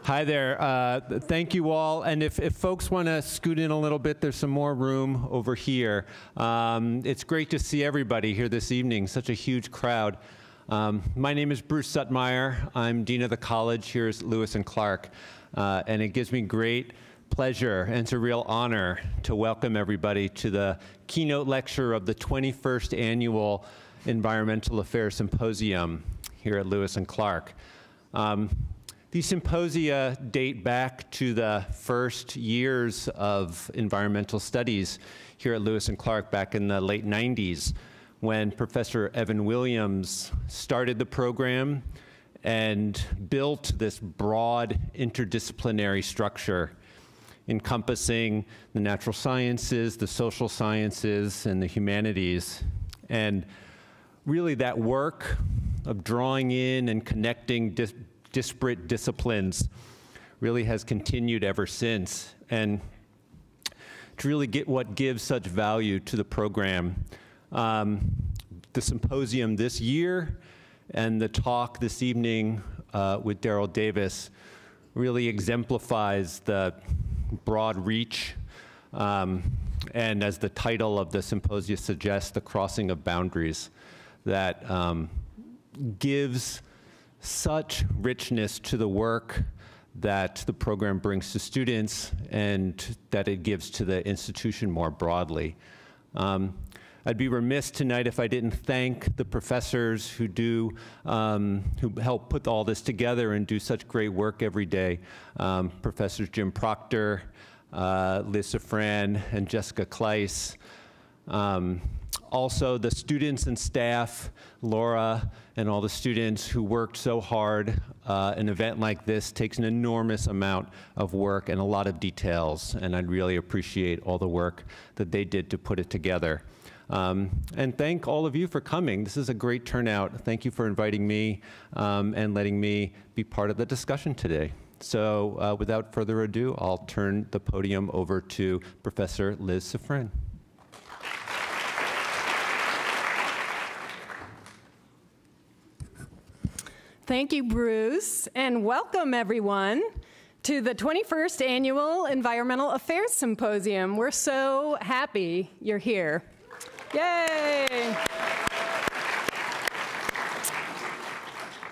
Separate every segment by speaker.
Speaker 1: Hi there. Thank you all. And if folks want to scoot in a little bit, there's some more room over here. It's great to see everybody here this evening, such a huge crowd. My name is Bruce Suttmeyer. I'm Dean of the College here at Lewis and Clark. And it gives me great pleasure and it's a real honor to welcome everybody to the keynote lecture of the 21st Annual Environmental Affairs Symposium here at Lewis and Clark. These symposia date back to the first years of environmental studies here at Lewis and Clark back in the late 90s when Professor Evan Williams started the program and built this broad interdisciplinary structure encompassing the natural sciences, the social sciences, and the humanities. And really that work of drawing in and connecting disparate disciplines really has continued ever since. And to really get what gives such value to the program, the symposium this year and the talk this evening with Daryl Davis really exemplifies the broad reach and, as the title of the symposium suggests, the crossing of boundaries that gives such richness to the work that the program brings to students and that it gives to the institution more broadly. I'd be remiss tonight if I didn't thank the professors who help put all this together and do such great work every day. Professors Jim Proctor, Liz Safran, and Jessica Kleiss. Also the students and staff, Laura and all the students who worked so hard. An event like this takes an enormous amount of work and a lot of details, and I'd really appreciate all the work that they did to put it together. And thank all of you for coming. This is a great turnout. Thank you for inviting me and letting me be part of the discussion today. So without further ado, I'll turn the podium over to Professor Liz Safran.
Speaker 2: Thank you, Bruce, and welcome everyone to the 21st Annual Environmental Affairs Symposium. We're so happy you're here. Yay!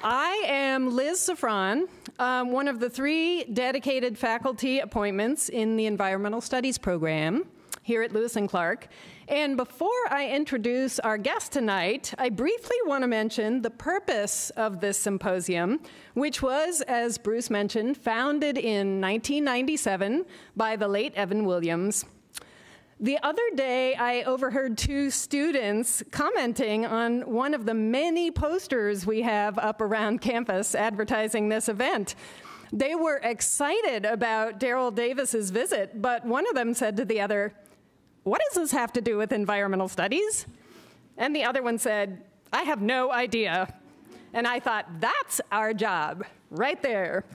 Speaker 2: I am Liz Safran, one of the 3 dedicated faculty appointments in the Environmental Studies program here at Lewis and Clark. And before I introduce our guest tonight, I briefly want to mention the purpose of this symposium, which was, as Bruce mentioned, founded in 1997 by the late Evan Williams. The other day, I overheard 2 students commenting on one of the many posters we have up around campus advertising this event. They were excited about Daryl Davis's visit, but one of them said to the other, "What does this have to do with environmental studies?" And the other one said, "I have no idea." And I thought, that's our job, right there.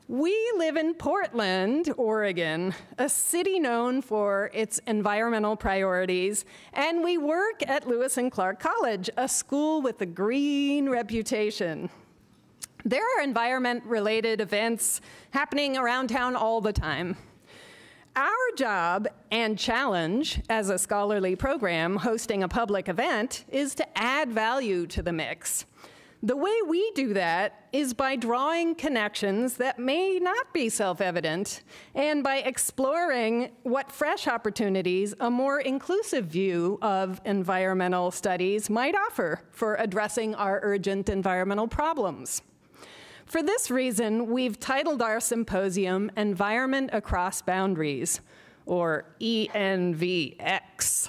Speaker 2: We live in Portland, Oregon, a city known for its environmental priorities, and we work at Lewis and Clark College, a school with a green reputation. There are environment-related events happening around town all the time. Our job and challenge as a scholarly program hosting a public event is to add value to the mix. The way we do that is by drawing connections that may not be self-evident and by exploring what fresh opportunities a more inclusive view of environmental studies might offer for addressing our urgent environmental problems. For this reason, we've titled our symposium Environment Across Boundaries, or ENVX.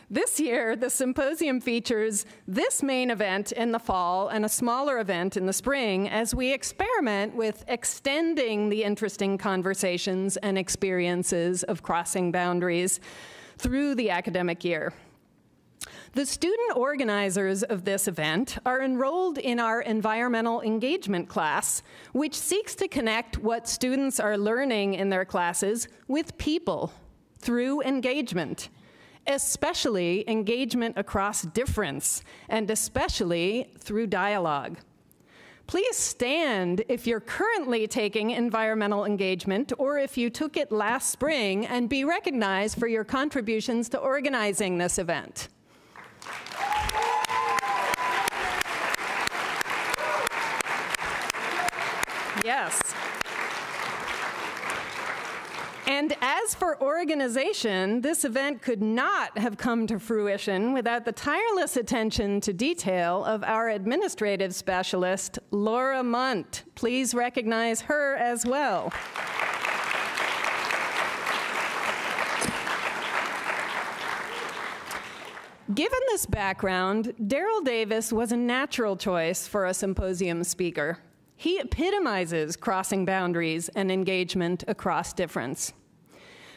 Speaker 2: This year, the symposium features this main event in the fall and a smaller event in the spring as we experiment with extending the interesting conversations and experiences of crossing boundaries through the academic year. The student organizers of this event are enrolled in our environmental engagement class, which seeks to connect what students are learning in their classes with people through engagement. Especially engagement across difference, and especially through dialogue. Please stand if you're currently taking environmental engagement or if you took it last spring, and be recognized for your contributions to organizing this event. Yes. And as for organization, this event could not have come to fruition without the tireless attention to detail of our administrative specialist, Laura Munt. Please recognize her as well. Given this background, Daryl Davis was a natural choice for a symposium speaker. He epitomizes crossing boundaries and engagement across difference.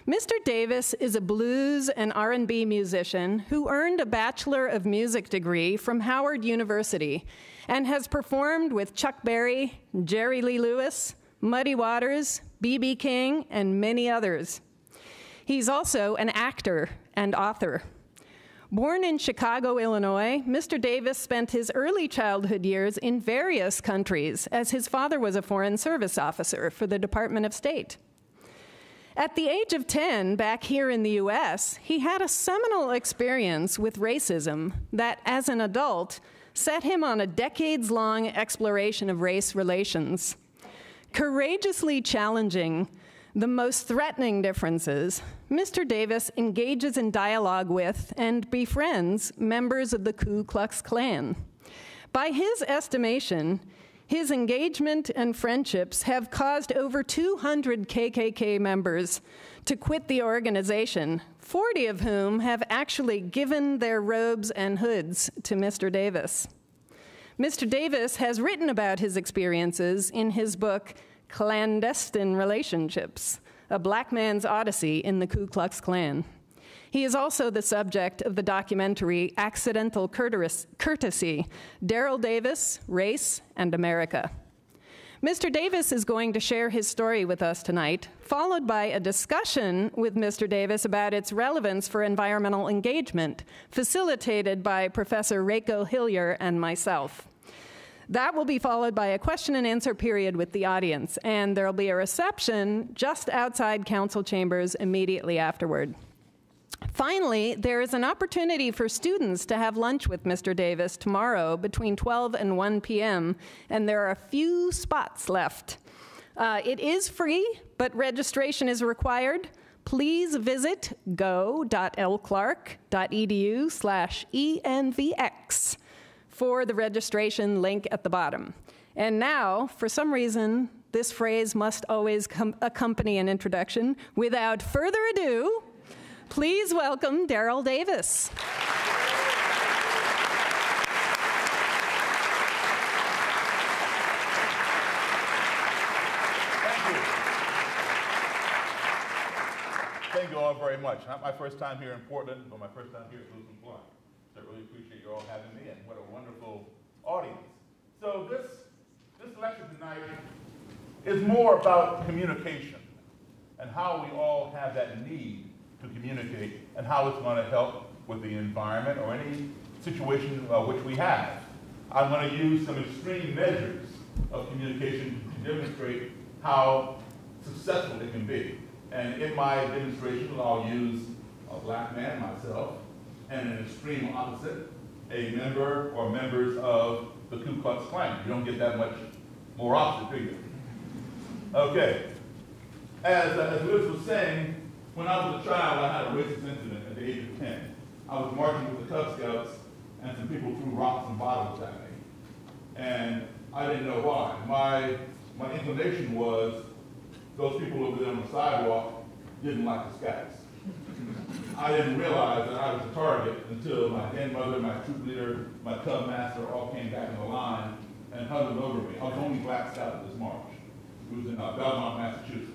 Speaker 2: Mr. Davis is a blues and R&B musician who earned a Bachelor of Music degree from Howard University and has performed with Chuck Berry, Jerry Lee Lewis, Muddy Waters, B.B. King, and many others. He's also an actor and author. Born in Chicago, Illinois, Mr. Davis spent his early childhood years in various countries, as his father was a Foreign Service officer for the Department of State. At the age of 10, back here in the US, he had a seminal experience with racism that, as an adult, set him on a decades-long exploration of race relations. Courageously challenging the most threatening differences, Mr. Davis engages in dialogue with and befriends members of the Ku Klux Klan. By his estimation, his engagement and friendships have caused over 200 KKK members to quit the organization, 40 of whom have actually given their robes and hoods to Mr. Davis. Mr. Davis has written about his experiences in his book, Clandestine Relationships, A Black Man's Odyssey in the Ku Klux Klan. He is also the subject of the documentary Accidental Courtesy, Daryl Davis, Race and America. Mr. Davis is going to share his story with us tonight, followed by a discussion with Mr. Davis about its relevance for environmental engagement, facilitated by Professor Reiko Hillier and myself. That will be followed by a question and answer period with the audience, and there will be a reception just outside council chambers immediately afterward. Finally, there is an opportunity for students to have lunch with Mr. Davis tomorrow between 12 and 1 p.m., and there are a few spots left. It is free, but registration is required. Please visit go.lclark.edu/envx. for the registration link at the bottom. And now, for some reason, this phrase must always accompany an introduction. Without further ado, please welcome Daryl Davis.
Speaker 3: Thank you all very much. Not my first time here in Portland, but my first time here at Lewis and Clark. I really appreciate you all having me, and what a wonderful audience. So this lecture tonight is more about communication and how we all have that need to communicate and how it's going to help with the environment or any situation which we have. I'm going to use some extreme measures of communication to demonstrate how successful it can be. And in my demonstration, I'll use a black man, myself, and an extreme opposite, a member or members of the Ku Klux Klan. You don't get that much more opposite, do you? Okay. As Liz was saying, when I was a child, I had a racist incident at the age of 10. I was marching with the Cub Scouts, and some people threw rocks and bottles at me. And I didn't know why. My inclination was those people over there on the sidewalk didn't like the Scouts. I didn't realize that I was a target until my grandmother, my troop leader, my Cub master all came back in the line and huddled over me. I was the only black scout at this march. It was in Belmont, Massachusetts.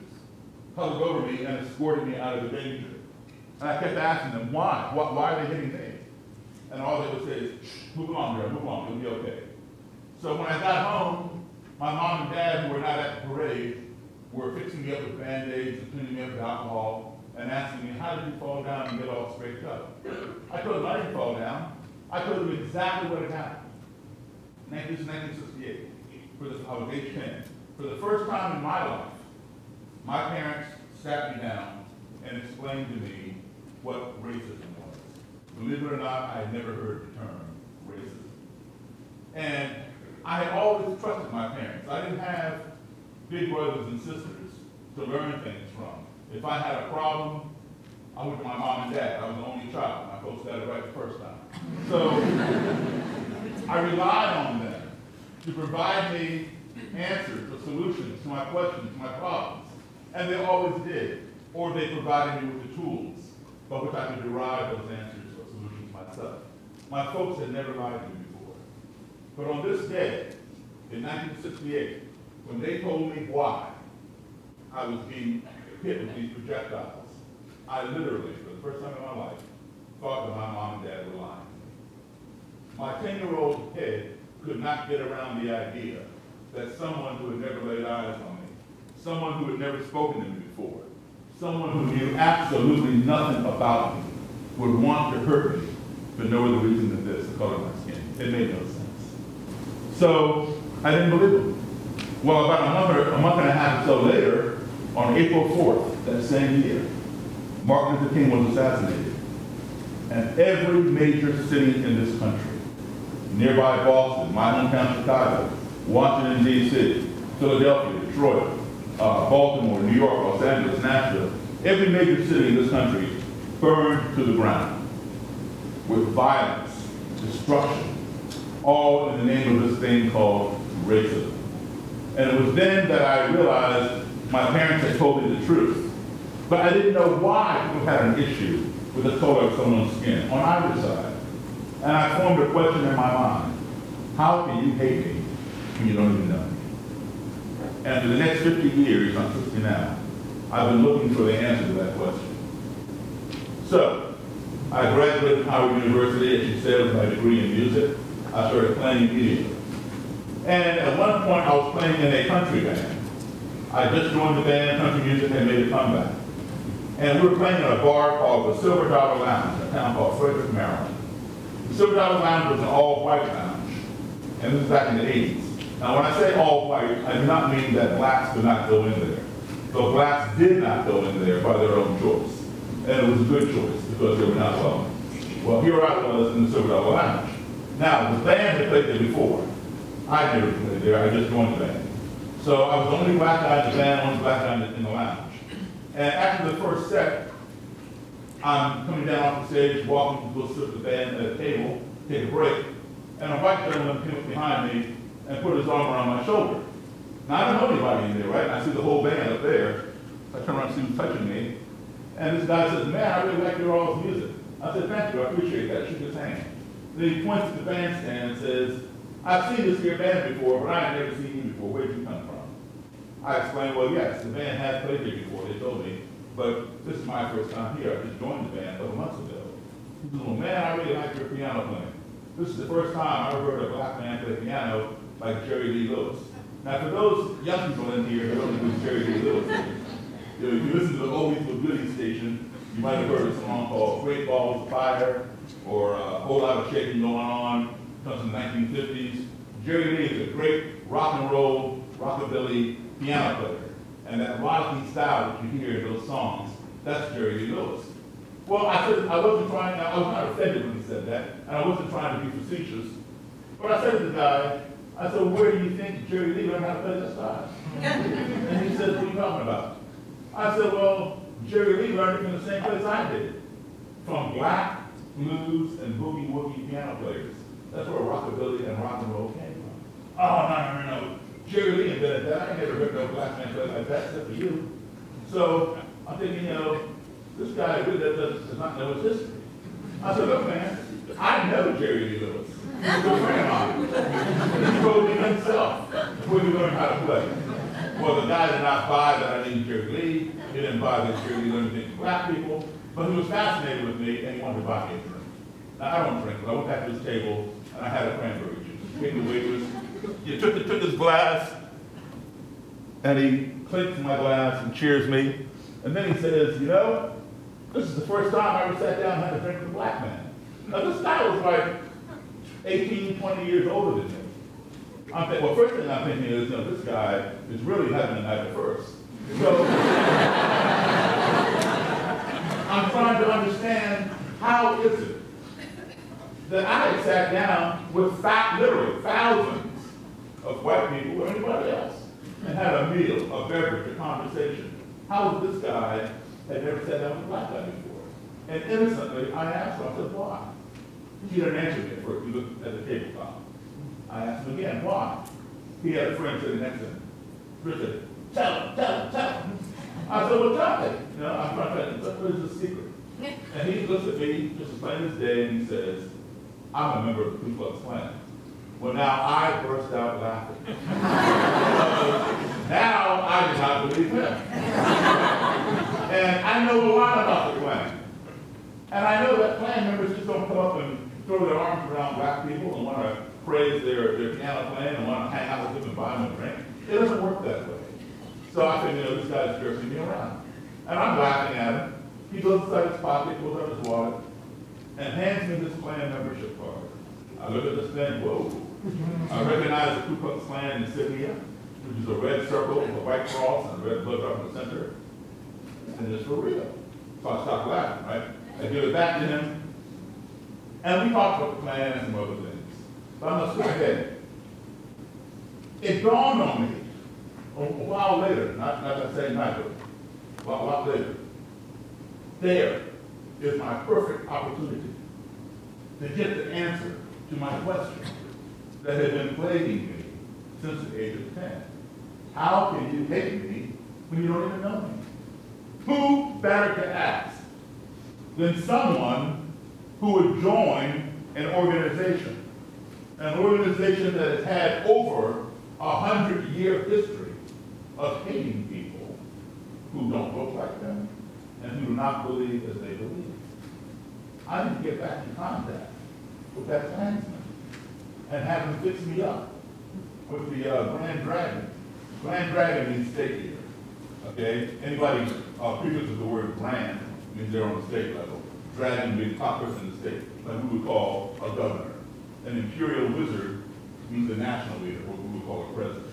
Speaker 3: Huddled over me and escorted me out of the danger. And I kept asking them, why? Why are they hitting me? And all they would say is, shh, move along, girl, move along, it'll be okay. So when I got home, my mom and dad, who were not at the parade, were fixing me up with Band-Aids and cleaning me up with alcohol and asking me, how did you fall down and get all scraped up? I told them I didn't fall down. I told them exactly what had happened. This is 1968. I was age 10. For the first time in my life, my parents sat me down and explained to me what racism was. Believe it or not, I had never heard the term racism. And I had always trusted my parents. I didn't have big brothers and sisters to learn things from. If I had a problem, I went to my mom and dad. I was the only child. My folks got it right the first time. So I relied on them to provide me answers or solutions to my questions, to my problems. And they always did. Or they provided me with the tools by which I could derive those answers or solutions myself. My folks had never lied to me before. But on this day, in 1968, when they told me why I was being hit with these projectiles, I literally, for the first time in my life, thought that my mom and dad were lying. My 10-year-old head could not get around the idea that someone who had never laid eyes on me, someone who had never spoken to me before, someone who knew absolutely nothing about me would want to hurt me for no other reason than this, the color of my skin. It made no sense. So I didn't believe it. Well, about a month and a half or so later, on April 4th, that same year, Martin Luther King was assassinated. And every major city in this country, nearby Boston, my hometown Chicago, Washington, D.C., Philadelphia, Detroit, Baltimore, New York, Los Angeles, Nashville, every major city in this country burned to the ground with violence, destruction, all in the name of this thing called racism. And it was then that I realized my parents had told me the truth. But I didn't know why people had an issue with the color of someone's skin on either side. And I formed a question in my mind. How can you hate me when you don't even know me? And for the next 50 years, I'm 60 now, I've been looking for the answer to that question. So, I graduated from Howard University, as you said, with my degree in music. I started playing immediately. And at one point, I was playing in a country band. I just joined the band, country music had made a comeback. And we were playing in a bar called the Silver Dollar Lounge, a town called Frederick, Maryland. The Silver Dollar Lounge was an all-white lounge, and this was back in the 80s. Now, when I say all-white, I do not mean that blacks could not go in there. But blacks did not go in there by their own choice. And it was a good choice, because they were not welcome. Well, here I was in the Silver Dollar Lounge. Now, the band had played there before. I never played there, I just joined the band. So I was the only black guy in the band, only black guy in the lounge. And after the first set, I'm coming down off the stage, walking to go sit with the band at a table, take a break, and a white gentleman came up behind me and put his arm around my shoulder. Now, I don't know anybody in there, right? And I see the whole band up there. I turn around and see who's touching me. And this guy says, man, I really like your all's music. I said, thank you, I appreciate that. Shook his hand. Then he points to the bandstand and says, I've seen this here band before, but I have never seen you before. Where'd you come from? I explained, well, yes, the band has played here before, they told me, but this is my first time here. I just joined the band a couple months ago. He said, well, man, I really like your piano playing. This is the first time I ever heard a black man play piano like Jerry Lee Lewis. Now, for those young people in here who don't know who Jerry Lee Lewis is, if you listen to the Oldies but Goodies station, you might have heard a song called Great Balls of Fire, or A Whole Lot of Shaking Going On, comes from the 1950s. Jerry Lee is a great rock and roll, rockabilly piano player. And that rocky style that you hear in those songs, that's Jerry Lee Lewis. Well, I said, I was not offended when he said that, and I wasn't trying to be facetious. But I said to the guy, I said, where do you think Jerry Lee learned how to play that style? And he said, what are you talking about? I said, well, Jerry Lee learned it from the same place I did. From black, blues, and boogie-woogie piano players. That's where rockabilly and rock and roll came from. Oh, no. Jerry Lee invented that. I never heard no black man play like that except for you. So I'm thinking, this guy really does not know his history. I said, look, man, I know Jerry Lee Lewis. He's a good friend of mine. He told me himself before we learned how to play. Well, the guy did not buy that I named Jerry Lee. He didn't buy that Jerry Lee learned to think black people. But he was fascinated with me, and he wanted to buy me a drink. Now, I don't drink, but I went back to his table, and I had a cranberry juice. Came the waitress. He took his glass, and he clinks my glass and cheers me. And then he says, this is the first time I ever sat down and had a drink with a black man. Now, this guy was like 18, 20 years older than me. Well, first thing I'm thinking is, this guy is really having a night at first. So I'm trying to understand, how is it that I had sat down with literally thousands of white people or anybody else and had a meal, a beverage, a conversation. How is this guy had never sat down with a black guy before? And innocently, I asked her, I said, why? She didn't answer me at first. We looked at the tabletop. I asked him again, why? He had a friend sitting next to him. Chris said, tell him. I said, well, tell me. I'm trying to what is the secret? And he looks at me, just as plain as day, and he says, I'm a member of the Ku Klux Klan. Well, now I burst out laughing. Now I did not believe him. And I know a lot about the Klan. And I know that Klan members just don't come up and throw their arms around black people and want to praise their piano playing and want to hang out with them and buy them a drink. It doesn't work that way. So I think, this guy's jerking me around. And I'm laughing at him. He goes inside his pocket, pulls out his wallet, and hands me this Klan membership card. I look at this thing, whoa. I recognize the Ku Klux Klan insignia, which is a red circle with a white cross and a red blood drop in the center. And it's for real. So I stop laughing, right? I give it back to him. And we talked about the Klan and some other things. So I'm going to skip ahead. It dawned on me a while later, not that same night, but a lot later. There is my perfect opportunity to get the answer to my question that had been plaguing me since the age of 10. How can you hate me when you don't even know me? Who better to ask than someone who would join an organization that has had over 100-year history of hating people who don't look like them and who do not believe as they believe. I need to get back in contact with that Klansman and have him fix me up with the Grand Dragon. Grand Dragon means state leader. Okay? Anybody prefixes the word grand means they're on the state level. Dragon being the top person in the state, like we would call a governor. An imperial wizard means the national leader, what we would call a president.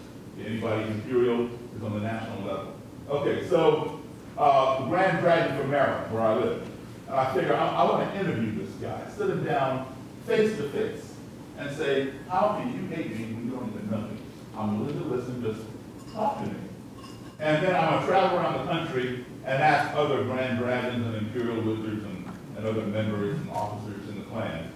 Speaker 3: Anybody imperial is on the national level. Okay, so the Grand Dragon from Maryland, where I live. And I figure I want to interview this guy, sit him down face to face, and say, how can you hate me when you don't even know me? I'm willing to listen, just talk to me. And then I'm going to travel around the country and ask other Grand Dragons and Imperial Wizards and other members and officers in the Klan,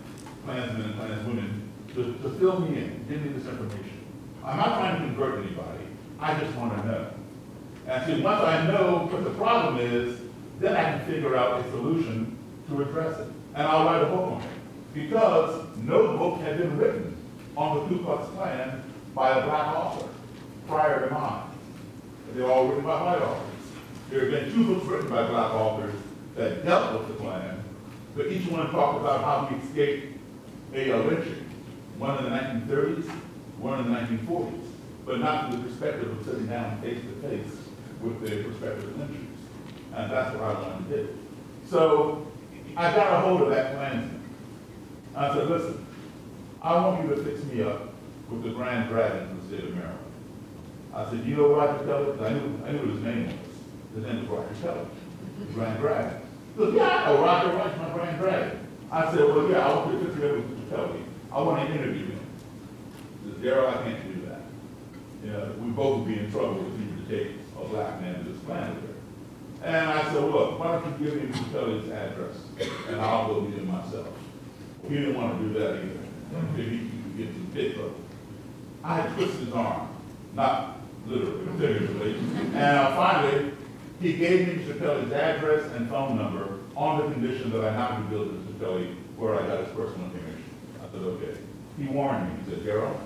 Speaker 3: Klansmen and Klanswomen, to fill me in, give me this information. I'm not trying to convert anybody. I just want to know. And see, once I know what the problem is, then I can figure out a solution to address it. And I'll write a book on it. Because no book had been written on the Ku Klux Klan by a black author prior to mine. They're all written by white authors. There have been 2 books written by black authors that dealt with the Klan, but each one talked about how he escaped a lynching. One in the 1930s, one in the 1940s, but not from the perspective of sitting down face to face with the prospective lynchers. And that's what I wanted to do. So I got a hold of that Klansman. I said, listen, I want you to fix me up with the Grand Dragon from the state of Maryland. I said, you know Roger Kelly? I knew what his name was. His name was Roger Kelly, the Grand Dragon. He goes, yeah, I know Roger, Roger's my Grand Dragon. I said, well, yeah, I want you to fix me up with Mr. Kelly. I want to interview him. He said, Daryl, I can't do that. We both would be in trouble if you were to take a black man to this planet here. And I said, well, look, why don't you give me Mr. Kelly's address, and I'll go meet him myself. He didn't want to do that either. Maybe he could get some big trouble. I had twisted his arm, not literally, figuratively. And finally, he gave me Mr. Kelly's address and phone number on the condition that I not reveal to Mr. Kelly where I got his personal information. I said, okay. He warned me. He said, Daryl,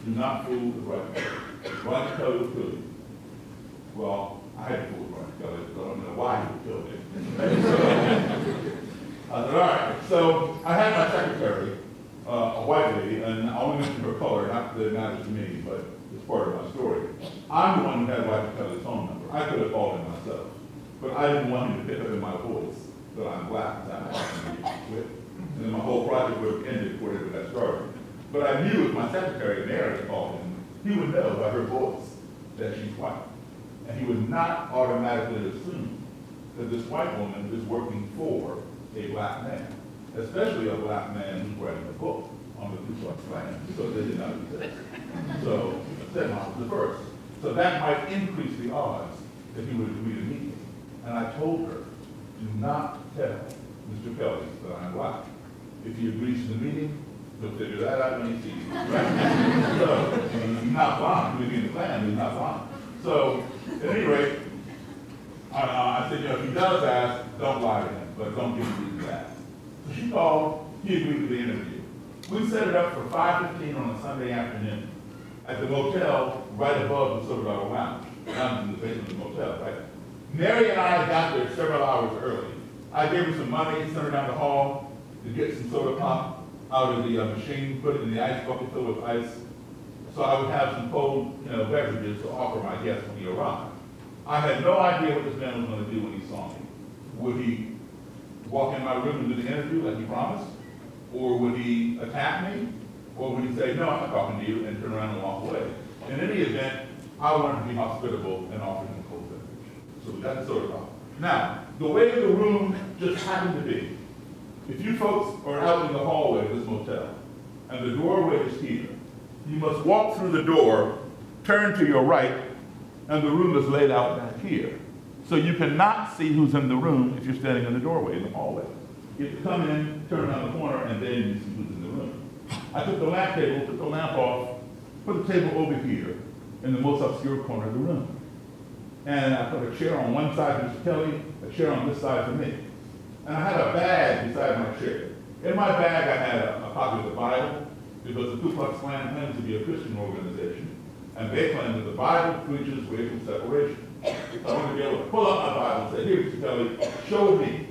Speaker 3: do not fool with Roger Kelly. Roger Kelly will kill you. Well, I had to fool with Roger Kelly, so I don't know why he would kill me. I said, all right. So I had my secretary, a white lady, and I only mentioned her color, not that it matters to me, but it's part of my story. I'm the one who had Roger Kelly's phone number. I could have called him myself, but I didn't want him to pick up in my voice that I'm black, that I'm with. And then my whole project would have ended wherever that started. But I knew if my secretary, Mary, called him, he would know by her voice that she's white. And he would not automatically assume that this white woman is working for a black man, especially a black man who's writing a book on the Ku Klux Klan, because they did not exist. So that was the first. So that might increase the odds that he would agree to meet me. And I told her, do not tell Mr. Kelly that I'm black. If he agrees to the meeting, he'll figure that out when he sees me. Right? So he's not blind. He'll be in the Klan, he's not blind. So at any rate, I said, if he does ask, don't lie to him, but don't give him the ask. So she called, he agreed to the interview. We set it up for 5:15 on a Sunday afternoon at the motel right above the Silver Dollar Lounge, down in the basement of the motel, right? Mary and I got there several hours early. I gave her some money, sent her down the hall to get some soda pop out of the machine, put it in the ice bucket filled with ice, so I would have some cold, beverages to offer my guests when he arrived. I had no idea what this man was going to do when he saw me. Would he walk in my room and do the interview like he promised? Or would he attack me? Or would he say, no, I'm not talking to you, and turn around and walk away? In any event, I wanted to be hospitable and offer him a cold beverage. So we got the soda pop. Now, the way the room just happened to be, if you folks are out in the hallway of this motel, and the doorway is here, you must walk through the door, turn to your right, and the room is laid out back here. So you cannot see who's in the room if you're standing in the doorway in the hallway. You have to come in, turn around the corner, and then you see who's in the room. I took the lamp table, took the lamp off, put the table over here in the most obscure corner of the room. And I put a chair on one side for Mr. Kelly, a chair on this side for me. And I had a bag beside my chair. In my bag, I had a copy of the Bible, because the Ku Klux Klan claims to be a Christian organization, and they claim that the Bible preaches racial separation. So I want to be able to pull up my Bible and say, here, Mr. Kelly, show me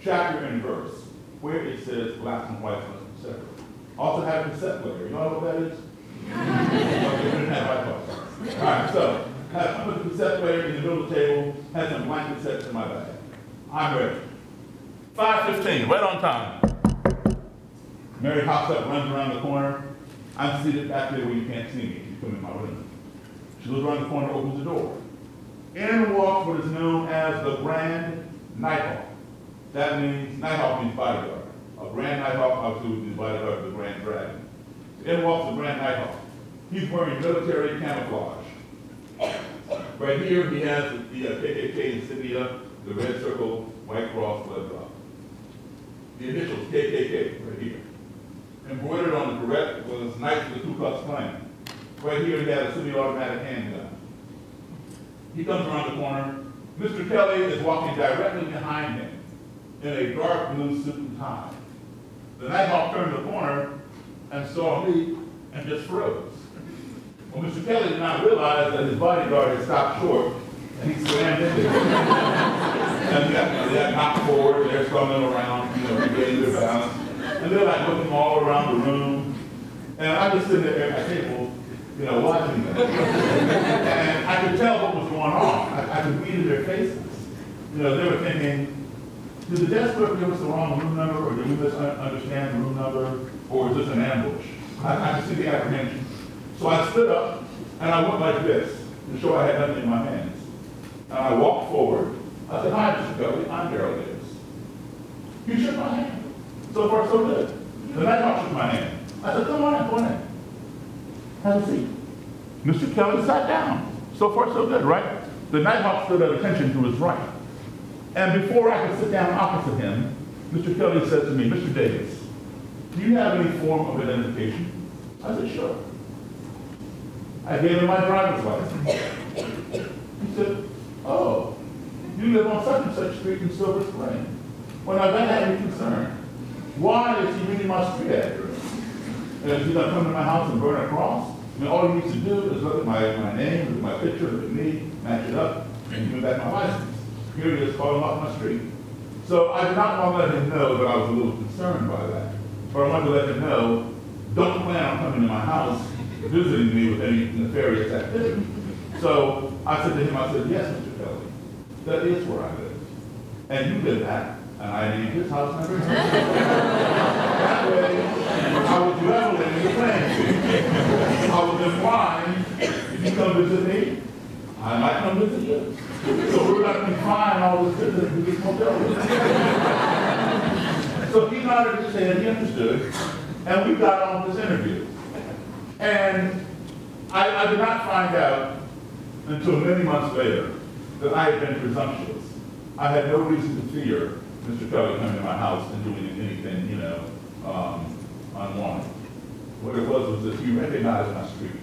Speaker 3: chapter and verse where it says blacks and whites must be separate. Also have a cassette player. You know what that is? All right, so I put the cassette player in the middle of the table, had some blank cassettes in my bag. I'm ready. 5:15, right on time. Mary hops up, runs around the corner. I'm seated back there where you can't see me. You come in my room. She goes around the corner, opens the door. In walks what is known as the Grand Nighthawk. That means, Nighthawk means bodyguard. A Grand Nighthawk obviously would be bodyguard of the Grand Dragon. In walks the Grand Nighthawk. He's wearing military camouflage. Right here he has the KKK insignia, the red circle, white cross, blood drop. The initials KKK right here. Embroidered on the barrette was Knights of the Ku Klux Klan. Right here he had a semi-automatic handgun. He comes around the corner. Mr. Kelly is walking directly behind him in a dark blue suit and tie. The Nighthawk turned the corner and saw me and just froze. Well, Mr. Kelly did not realize that his bodyguard had stopped short, and he slammed into him. And they got knocked forward, they're stumbling around, regaining their balance. And they're like looking all around the room. And I'm just sitting there at my table, watching them. And I could tell what was going on. I could read in their faces. They were thinking, did the desk clerk give us the wrong room number, or did we misunderstand the room number, or is this an ambush? I could see the apprehension. So I stood up, and I went like this, to show I had nothing in my hands. And I walked forward. I said, hi, Mr. Kelly, I'm Daryl Davis. He shook my hand. So far, so good. The Nighthawk shook my hand. I said, come on in. Have a seat. Mr. Kelly sat down. So far, so good, right? The Nighthawk stood at attention to his right. And before I could sit down opposite him, Mr. Kelly said to me, Mr. Davis, do you have any form of identification? I said, sure. I gave him my driver's license. He said, oh, you live on such and such street in Silver Spring. Well, now that had me concerned. Why is he reading my street address? And is he going to come to my house and burn a cross? All he needs to do is look at my name, look at my picture, look at me, match it up, and give me back my license. Here he is calling off my street. So I did not want to let him know that I was a little concerned by that. But I wanted to let him know, don't plan on coming to my house visiting me with any nefarious activity. So I said to him, I said, yes, Mr. Kelly, that is where I live. And you live at And I named his house number. That way, I was leveling the playing field. I was implying, if you come visit me, I might come visit you. So we're not confine all this business to this hotel room. So he nodded his head, he understood, and we got on this interview. And I did not find out until many months later that I had been presumptuous. I had no reason to fear Mr. Kelly coming to my house and doing anything, unwanted. What it was that he recognized my street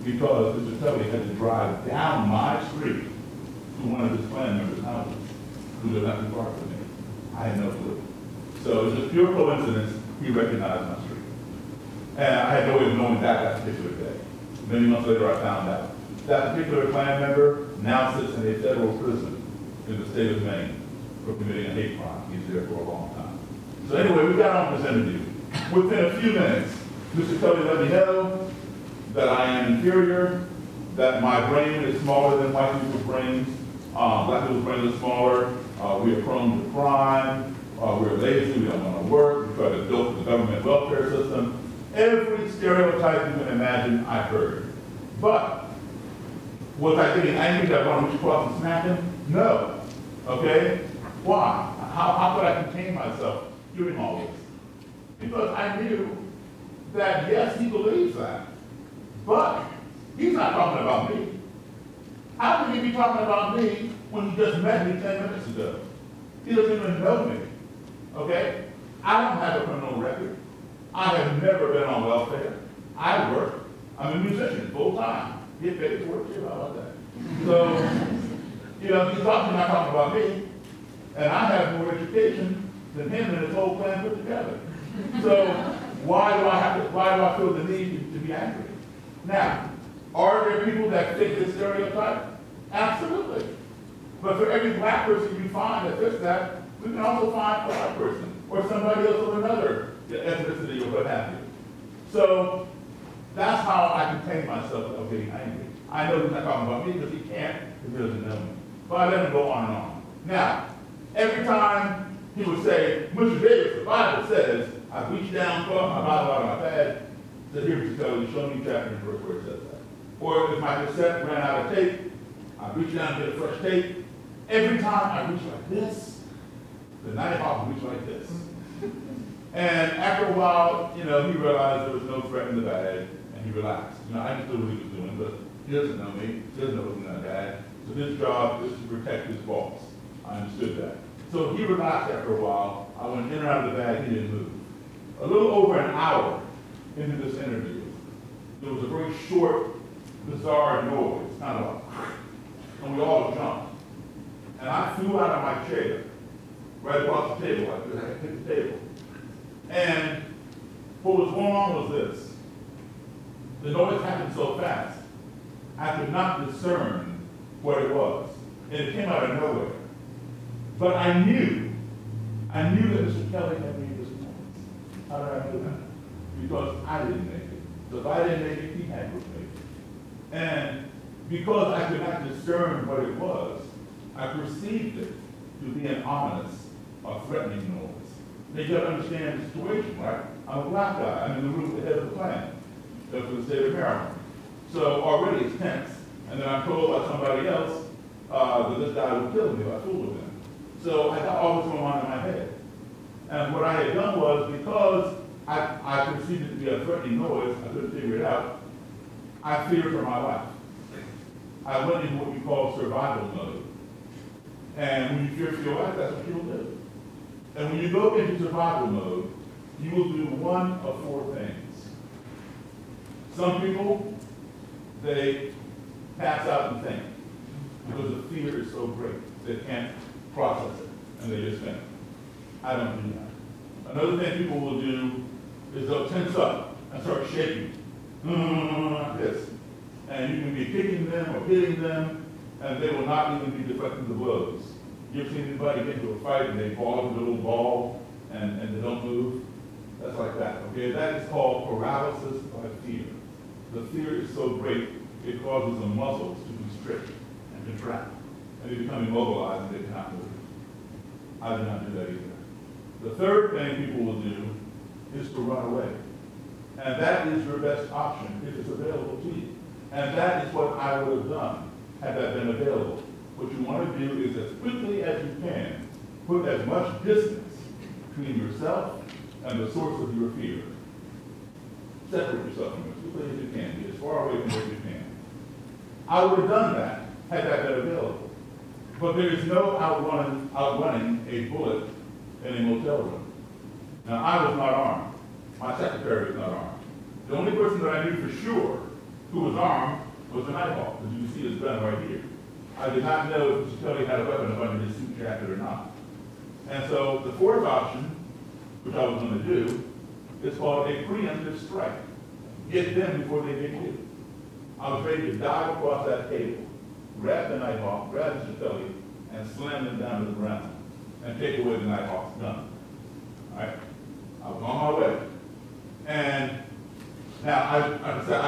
Speaker 3: because Mr. Kelly had to drive down my street to one of his Klan members' houses who lived not too far from me. I had no clue. So it was just pure coincidence he recognized my street. And I had no way of knowing that particular day. Many months later, I found out. That particular Klan member now sits in a federal prison in the state of Maine for committing a hate crime. He's there for a long time. So anyway, we got on this interview. Within a few minutes, Mr. Kelly let me know that I am inferior, that my brain is smaller than white people's brains, black people's brains are smaller, we are prone to crime, we're lazy, we don't want to work, we try to build the government welfare system. Every stereotype you can imagine, I heard. But was I getting angry that I wanted to reach across and smack him? No. Okay? Why? How could I contain myself doing all this? Because I knew that, yes, he believes that. But he's not talking about me. How can he be talking about me when he just met me 10 minutes ago? He doesn't even know me. Okay? I don't have a criminal record. I have never been on welfare. I work. I'm a musician full time. Get paid to work too. How about that? So, he's not talking about me, and I have more education than him and his whole clan put together. So why do I feel the need to be angry? Now, are there people that fit this stereotype? Absolutely. But for every black person you find that fits that, we can also find a white person or somebody else of another ethnicity or what have you. So that's how I contain myself of getting angry. I know he's not talking about me because he can't, because he doesn't know me. But I let him go on and on. Now, every time he would say, Mr. Davis, the Bible says, I reach down, pull out my Bible out of my bag, said, here, Mr. Kelly, show me chapter and verse where it says that. Or if my cassette ran out of tape, I reach down and get a fresh tape. Every time I reach like this, the 95 would reach like this. And after a while, he realized there was no threat in the bag, and he relaxed. I understood what he was doing, but he doesn't know me. He doesn't know what's in that bag. So his job is to protect his boss. I understood that. So he relaxed after a while. I went in and out of the bag. He didn't move. A little over an hour into this interview, there was a very short, bizarre noise, kind of like, and we all jumped. And I flew out of my chair, right across the table, like this. I hit the table. And what was going on was this. The noise happened so fast, I could not discern what it was. And it came out of nowhere. But I knew that Mr. Kelly had made this noise. How did I know that? Because I didn't make it. So if I didn't make it, he had to make it. And because I could not discern what it was, I perceived it to be an ominous or threatening noise. Now you gotta understand the situation, right? I'm a black guy. I'm in the room with the head of the Klan for the state of Maryland. So already it's tense. And then I'm told by somebody else that this guy would kill me if I fooled with him. So I got all this going on in my head. And what I had done was, because I perceived it to be a threatening noise, I couldn't figure it out, I feared for my life. I went into what we call survival mode. And when you fear for your life, that's what people do. And when you go into survival mode, you will do one of four things. Some people, they pass out and faint because the fear is so great. They can't process it, and they just faint. I don't do that. Another thing people will do is they'll tense up and start shaking, like this. And you can be kicking them or hitting them, and they will not even be deflecting the blows. You ever seen anybody get into a fight and they ball into a little ball and they don't move? That's like that, okay? That is called paralysis by fear. The fear is so great, it causes the muscles to constrict and contract. And they become immobilized and they cannot move. I do not do that either. The third thing people will do is to run away. And that is your best option if it's available to you. And that is what I would have done had that been available. What you want to do is, as quickly as you can, put as much distance between yourself and the source of your fear. Separate yourself from it as quickly as you can. Get as far away from it as you can. I would have done that had that been available. But there is no outrunning a bullet in a motel room. Now, I was not armed. My secretary was not armed. The only person that I knew for sure who was armed was the Nighthawk, as you can see his gun right here. I did not know if Mr. Kelly had a weapon up under his suit jacket or not. And so the fourth option, which I was going to do, is called a preemptive strike. Get them before they get you. I was ready to dive across that table, grab the Nighthawk, grab Mr. Kelly, and slam them down to the ground and take away the Nighthawk's gun. All right? I was on my way. And now, I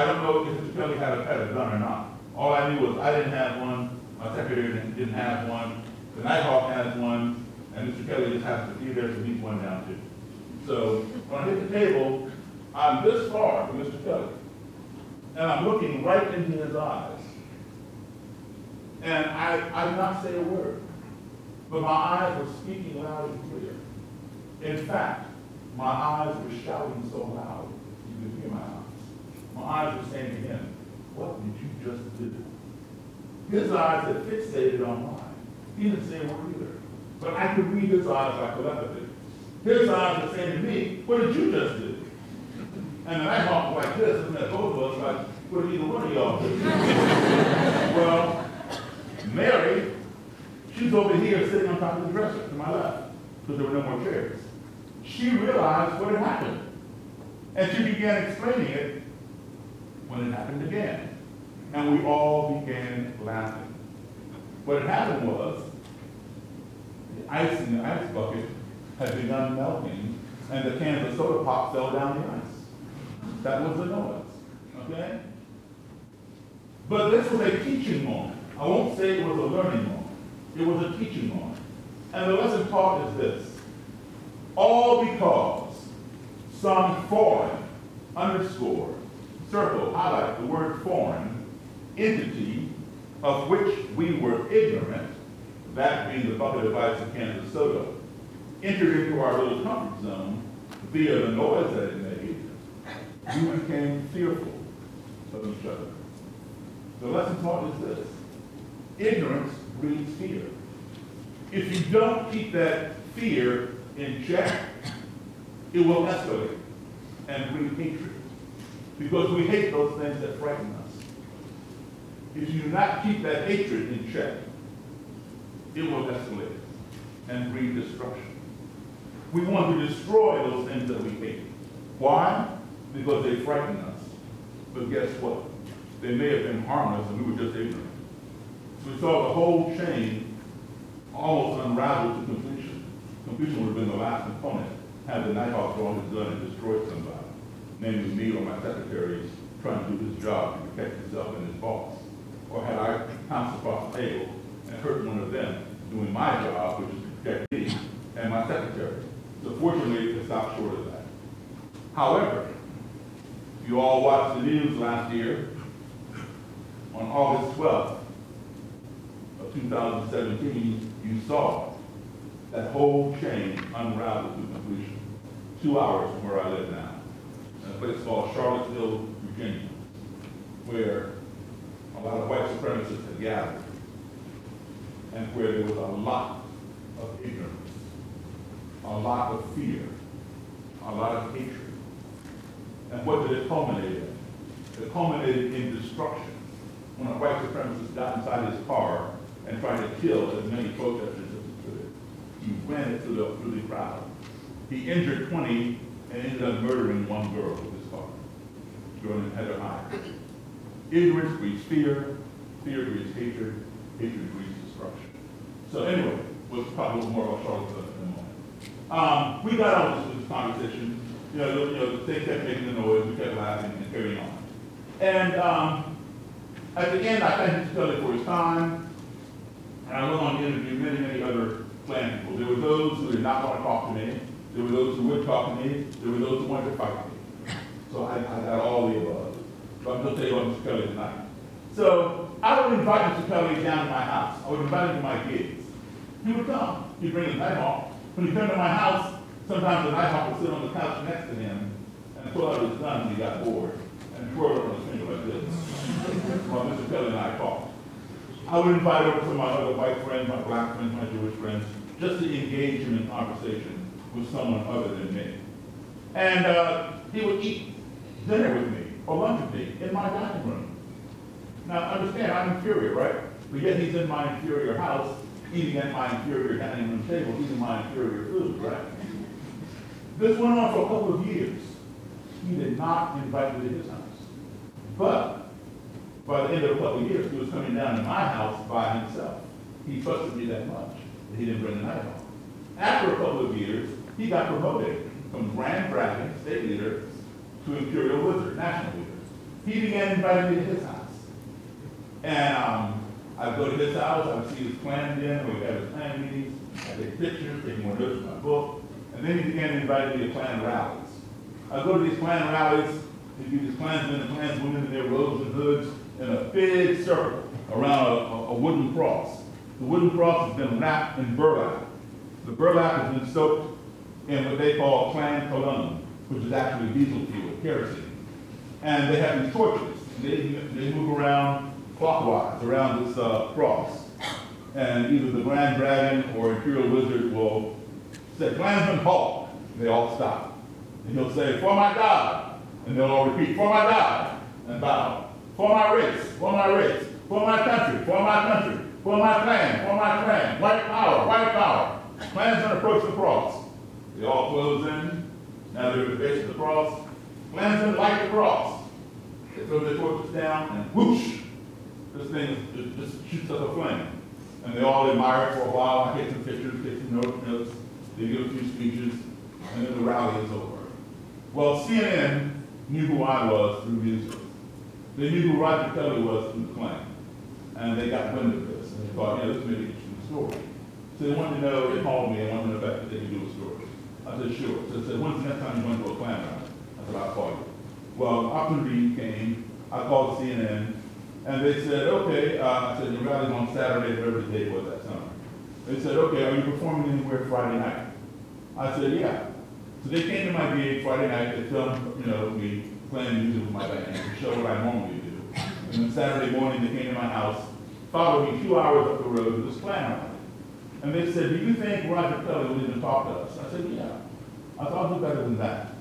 Speaker 3: don't know if Mr. Kelly had a gun or not. All I knew was I didn't have one, my secretary didn't have one, the Nighthawk has one, and Mr. Kelly just happens to be there to beat one down too. So when I hit the table, I'm this far from Mr. Kelly, and I'm looking right into his eyes. And I did not say a word, but my eyes were speaking loud and clear. In fact, my eyes were shouting so loud, you could hear my eyes. My eyes were saying to him, what did you just do? His eyes had fixated on mine. He didn't say a word either. But I could read his eyes like telepathy. His eyes were saying to me, what did you just do? And then I talked like this, and then both of us like, what did either one of y'all do? Well, Mary, she's over here sitting on top of the dresser to my left, because there were no more chairs. She realized what had happened. And she began explaining it when it happened again. And we all began laughing. What had happened was, the ice in the ice bucket had begun melting, and the cans of soda pop fell down the ice. That was the noise, okay? But this was a teaching moment. I won't say it was a learning moment. It was a teaching moment. And the lesson taught is this: all because some foreign, underscore, circle, highlight the word foreign, entity of which we were ignorant, that being the bucket of ice and cans of soda, entered into our little comfort zone via the noise that it made, we became fearful of each other. The lesson taught is this: ignorance breeds fear. If you don't keep that fear in check, it will escalate and breed hatred. Because we hate those things that frighten us. If you do not keep that hatred in check, it will escalate and breed destruction. We want to destroy those things that we hate. Why? Because they frighten us. But guess what? They may have been harmless and we were just ignorant. So we saw the whole chain almost unravel to completion. Completion would have been the last component, had the Nighthawk drawn his gun and destroyed somebody, namely me or my secretary trying to do his job to protect himself and his boss. Or had I pounced across the table and hurt one of them doing my job, which is to protect me and my secretary. So fortunately, it stopped short of that. However, you all watched the news last year. On August 12th of 2017, you saw that whole chain unraveled to completion. 2 hours from where I live now, in a place called Charlottesville, Virginia, where a lot of white supremacists had gathered, and where there was a lot of ignorance, a lot of fear, a lot of hatred. And what did it culminate in? It culminated in destruction. When a white supremacist got inside his car and tried to kill as many protesters as he could, he ran it through the crowd. He injured 20 and ended up murdering one girl with his car, a girl named Heather Hyde. Ignorance breeds fear, fear breeds hatred, hatred breeds destruction. So anyway, we'll talk a little more about Charlottesville in a moment. We got on this conversation. You know, they kept making the noise, we kept laughing and carrying on. And at the end, I thanked Mr. Kelly for his time, and I went on to interview many, many other Klan people. There were those who did not want to talk to me. There were those who would talk to me. There were those who wanted to fight me. So I got all the above. So I'm going to tell you about Mr. Kelly tonight. So I would invite Mr. Kelly down to my house. I would invite him to my gigs. He would come. He'd bring his Nighthawk. When he came to my house, sometimes the Nighthawk would sit on the couch next to him and pull out his gun when he got bored and twirl it on his finger like this while Mr. Kelly and I talked. I would invite over some of my other white friends, my black friends, my Jewish friends, just to engage him in conversation with someone other than me. And he would eat dinner with me or lunch with me in my dining room. Now understand, I'm inferior, right? But yet he's in my inferior house, eating at my inferior dining room table, eating my inferior food, right? This went on for a couple of years. He did not invite me to his house. But by the end of a couple of years, he was coming down to my house by himself. He trusted me that much that he didn't bring the Nighthawk. After a couple of years, he got promoted from Grand Dragon, state leader, to Imperial Wizard, national leader. He began inviting me to his house. And I'd go to his house, I would see his Klan den, we'd have his Klan meetings, I'd take pictures, take more notes from my book, and then he began inviting me to Klan rallies. I'd go to these Klan rallies, there'd be these Klansmen and Klanswomen in their robes and hoods in a big circle around a wooden cross. The wooden cross has been wrapped in burlap. The burlap has been soaked in what they call Klan cologne, which is actually diesel fuel, kerosene. And they have these torches. They move around clockwise around this cross. And either the Grand Dragon or Imperial Wizard will say, "Klansmen, halt." They all stop. And he'll say, "For my God." And they'll all repeat, "For my God," and bow. "For my race, for my race, for my country, for my country, for my clan, for my clan, white power, white power." Klansmen approach the cross. They all close in. Now they're at the base of the cross. Klansmen light the cross. They throw their torches down, and whoosh, this thing just shoots up a flame. And they all admire it for a while. I take some pictures, take some notes, they give a few speeches, and then the rally is over. Well, CNN knew who I was through music. They knew who Roger Kelly was through the Klan. And they got wind of this. And they thought, yeah, this may be an interesting story. So they wanted to know, they called me and wanted to know if they could do a story. I said, sure. So they said, when's the next time you went to a Klan rally? I said, I'll call you. Well, opportunity came. I called CNN. And they said, okay. I said, your rally's on Saturday, whatever the date was that summer. They said, okay, are you performing anywhere Friday night? I said, yeah. So they came to my gig Friday night. They filmed, me playing music with my band to show what I normally do. And then Saturday morning, they came to my house, followed me 2 hours up the road to this Klan rally. And they said, do you think Roger Kelly will even talk to us? I said, yeah. I thought I'll do better than that.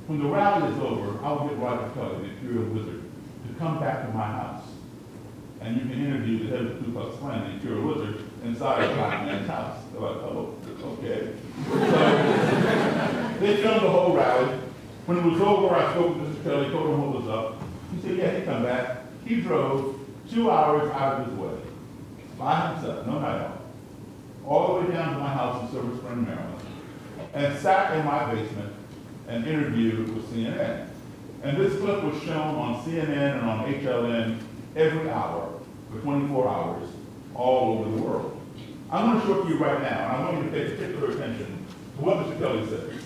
Speaker 3: When the rally is over, I'll get Roger Kelly, the Imperial Wizard, to come back to my house. And you can interview the head of the Ku Klux Klan, the Imperial Wizard, inside a black man's house. They're like, oh, okay. So they filmed the whole rally. When it was over, I spoke to Mr. Kelly, told him what was up. He said, yeah, he'd come back. He drove 2 hours out of his way, by himself, no night off, all the way down to my house in Silver Spring, Maryland, and sat in my basement and interviewed with CNN. And this clip was shown on CNN and on HLN every hour for 24 hours all over the world. I'm going to show it to you right now, and I want you to pay particular attention to what Mr. Kelly said.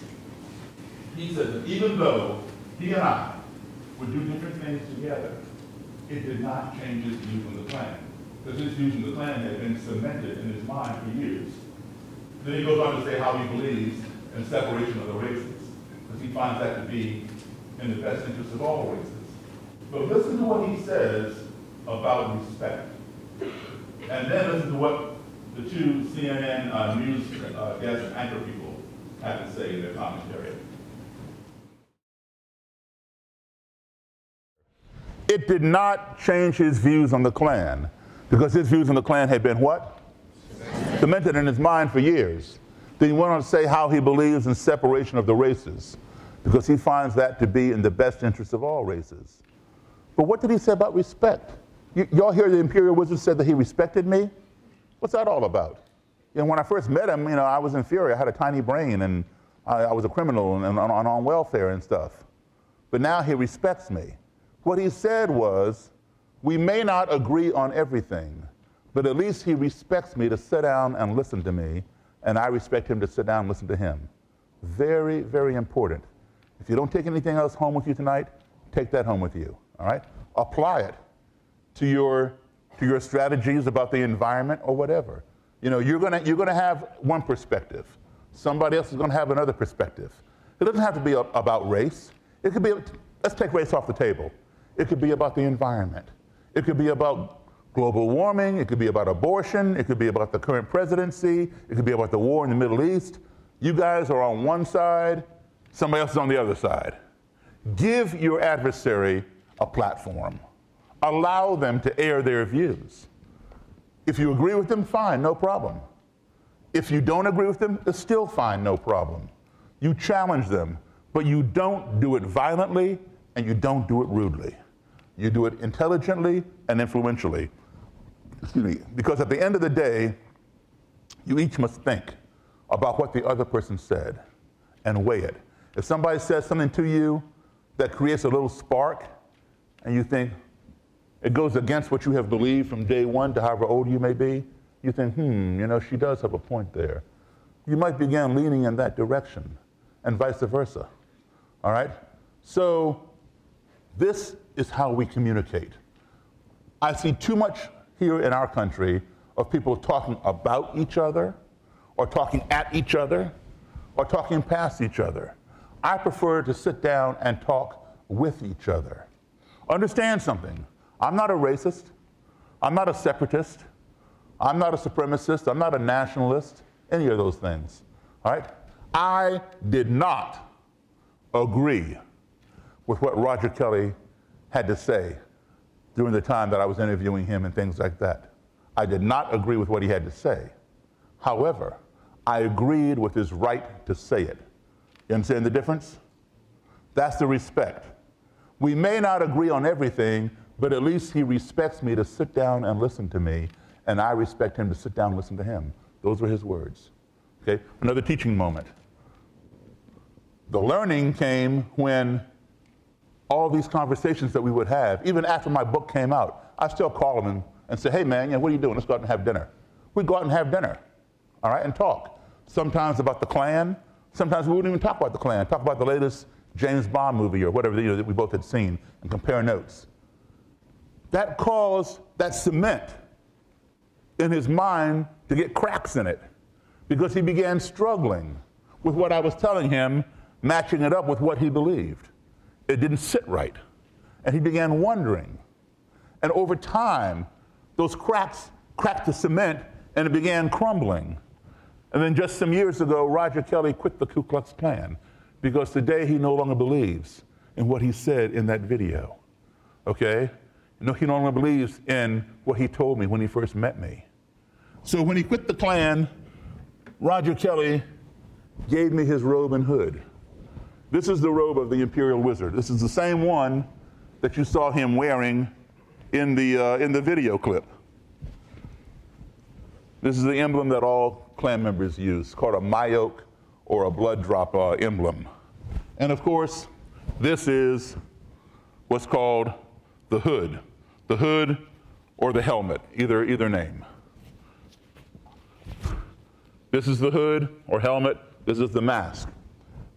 Speaker 3: He said that even though he and I would do different things together, it did not change his views on the Klan, because his views on the Klan had been cemented in his mind for years. Then he goes on to say how he believes in separation of the races, because he finds that to be in the best interest of all races. But listen to what he says about respect. And then listen to what the two CNN news guest anchor people have to say in their commentary. It did not change his views on the Klan, because his views on the Klan had been what? Cemented in his mind for years. Then he went on to say how he believes in separation of the races, because he finds that to be in the best interest of all races. But what did he say about respect? Y'all hear the Imperial Wizard said that he respected me? What's that all about? When I first met him, I was inferior. I had a tiny brain, and I was a criminal and on welfare and stuff. But now he respects me. What he said was, we may not agree on everything, but at least he respects me to sit down and listen to me, and I respect him to sit down and listen to him. Very, very important. If you don't take anything else home with you tonight, take that home with you, all right? Apply it to your strategies about the environment or whatever. You know, you're gonna have one perspective. Somebody else is gonna have another perspective. It doesn't have to be about race. It could be, let's take race off the table. It could be about the environment. It could be about global warming. It could be about abortion. It could be about the current presidency. It could be about the war in the Middle East. You guys are on one side, somebody else is on the other side. Give your adversary a platform. Allow them to air their views. If you agree with them, fine, no problem. If you don't agree with them, it's still fine, no problem. You challenge them, but you don't do it violently and you don't do it rudely. You do it intelligently and influentially. Excuse me, because at the end of the day, you each must think about what the other person said and weigh it. If somebody says something to you that creates a little spark and you think it goes against what you have believed from day one to however old you may be, you think, you know, she does have a point there. You might begin leaning in that direction and vice versa, all right? So this is how we communicate. I see too much here in our country of people talking about each other or talking at each other or talking past each other. I prefer to sit down and talk with each other. Understand something. I'm not a racist. I'm not a separatist. I'm not a supremacist. I'm not a nationalist, any of those things, all right? I did not agree with what Roger Kelly had to say during the time that I was interviewing him and things like that. I did not agree with what he had to say. However, I agreed with his right to say it. You understand the difference? That's the respect. We may not agree on everything, but at least he respects me to sit down and listen to me, and I respect him to sit down and listen to him. Those were his words. Okay? Another teaching moment. The learning came when all these conversations that we would have, even after my book came out, I still call him and say, hey man, what are you doing? Let's go out and have dinner. We'd go out and have dinner, all right, and talk. Sometimes about the Klan. Sometimes we wouldn't even talk about the Klan, talk about the latest James Bond movie or whatever that we both had seen and compare notes. That caused that cement in his mind to get cracks in it because he began struggling with what I was telling him, matching it up with what he believed. It didn't sit right. And he began wondering. And over time, those cracks cracked the cement and it began crumbling. And then just some years ago, Roger Kelly quit the Ku Klux Klan because today he no longer believes in what he said in that video, okay? No, he no longer believes in what he told me when he first met me. So when he quit the Klan, Roger Kelly gave me his robe and hood. This is the robe of the Imperial Wizard. This is the same one that you saw him wearing in the video clip. This is the emblem that all Klan members use, called a Mayoke or a blood drop emblem. And of course, this is what's called the hood or the helmet, either name. This is the hood or helmet. This is the mask.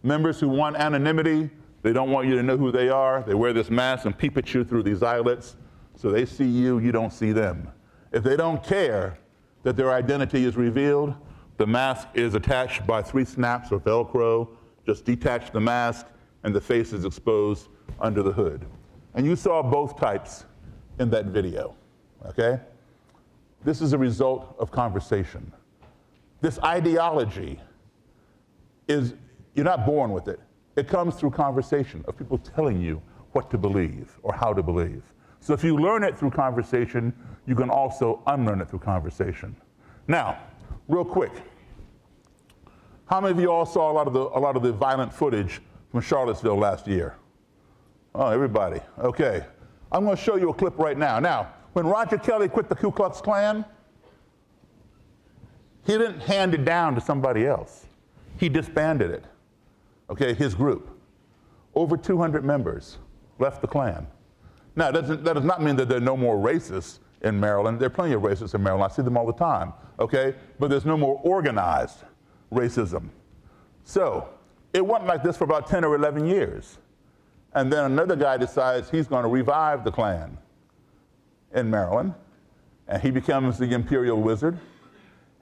Speaker 3: Members who want anonymity, they don't want you to know who they are. They wear this mask and peep at you through these eyelets, so they see you, you don't see them. If they don't care that their identity is revealed, the mask is attached by 3 snaps or Velcro. Just detach the mask and the face is exposed under the hood. And you saw both types in that video, okay? This is a result of conversation. This ideology is, you're not born with it. It comes through conversation of people telling you what to believe or how to believe. So if you learn it through conversation, you can also unlearn it through conversation. Now, real quick, how many of you all saw a lot of the violent footage from Charlottesville last year? Oh, everybody. Okay. I'm going to show you a clip right now. Now, when Roger Kelly quit the Ku Klux Klan, he didn't hand it down to somebody else. He disbanded it, okay, his group. Over 200 members left the Klan. Now, that does not mean that there are no more racists in Maryland. There are plenty of racists in Maryland. I see them all the time, okay? But there's no more organized racism. So It went like this for about 10 or 11 years. And then another guy decides he's going to revive the Klan in Maryland, and he becomes the Imperial Wizard,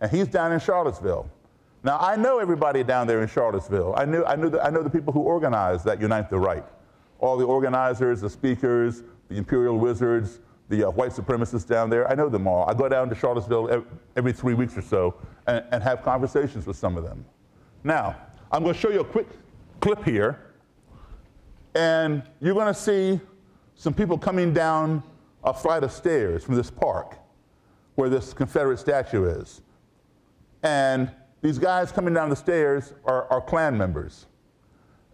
Speaker 3: and he's down in Charlottesville. Now, I know everybody down there in Charlottesville. I know the people who organized that Unite the Right. All the organizers, the speakers, the Imperial Wizards, the white supremacists down there. I know them all. I go down to Charlottesville every 3 weeks or so and have conversations with some of them. Now, I'm going to show you a quick clip here, and you're going to see some people coming down a flight of stairs from this park where this Confederate statue is. And these guys coming down the stairs are Klan members.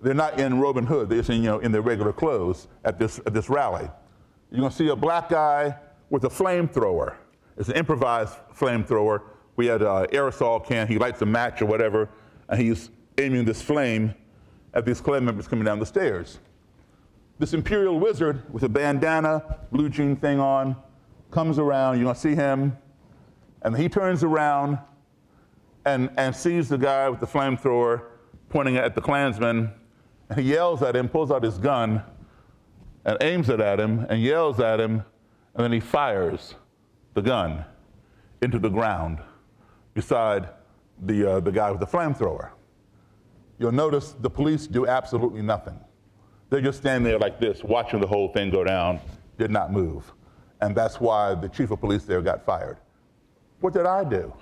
Speaker 3: They're not in robe and hood. They're just in their regular clothes at this rally. You're going to see a black guy with a flamethrower. It's an improvised flamethrower. We had an aerosol can. He lights a match or whatever, and he's aiming this flame at these Klan members coming down the stairs. This Imperial Wizard with a bandana, blue jean thing on, comes around. You're going to see him, and he turns around and sees the guy with the flamethrower pointing at the Klansman, and he yells at him, pulls out his gun, and aims it at him, and yells at him, and then he fires the gun into the ground beside the guy with the flamethrower. You'll notice the police do absolutely nothing. They're just standing there like this, watching the whole thing go down, did not move. And that's why the chief of police there got fired. What did I do?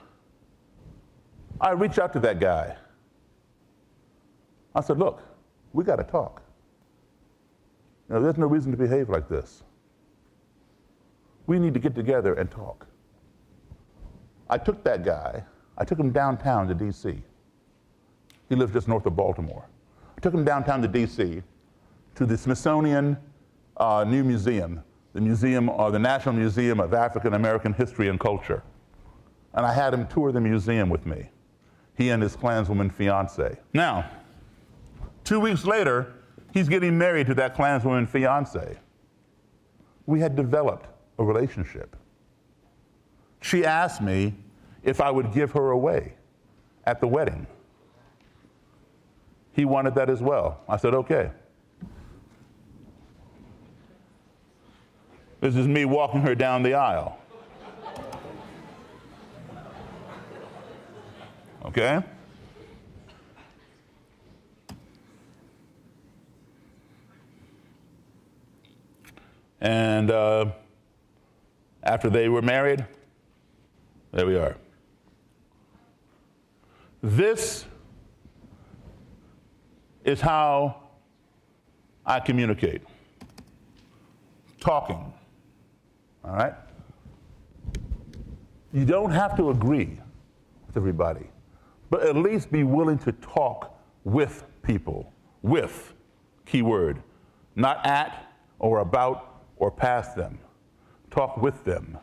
Speaker 3: I reached out to that guy. I said, look, we got to talk. There's no reason to behave like this. We need to get together and talk. I took that guy, I took him downtown to D.C. He lives just north of Baltimore. I took him downtown to D.C. to the Smithsonian new museum, the National Museum of African American History and Culture. And I had him tour the museum with me, he and his Klanswoman fiance. Now, 2 weeks later, he's getting married to that Klanswoman fiance. We had developed a relationship. She asked me if I would give her away at the wedding. He wanted that as well. I said, okay. This is me walking her down the aisle. Okay? And after they were married, there we are. This is how I communicate. Talking. All right? You don't have to agree with everybody, but at least be willing to talk with people. With, keyword, not at or about or past them. Talk with them.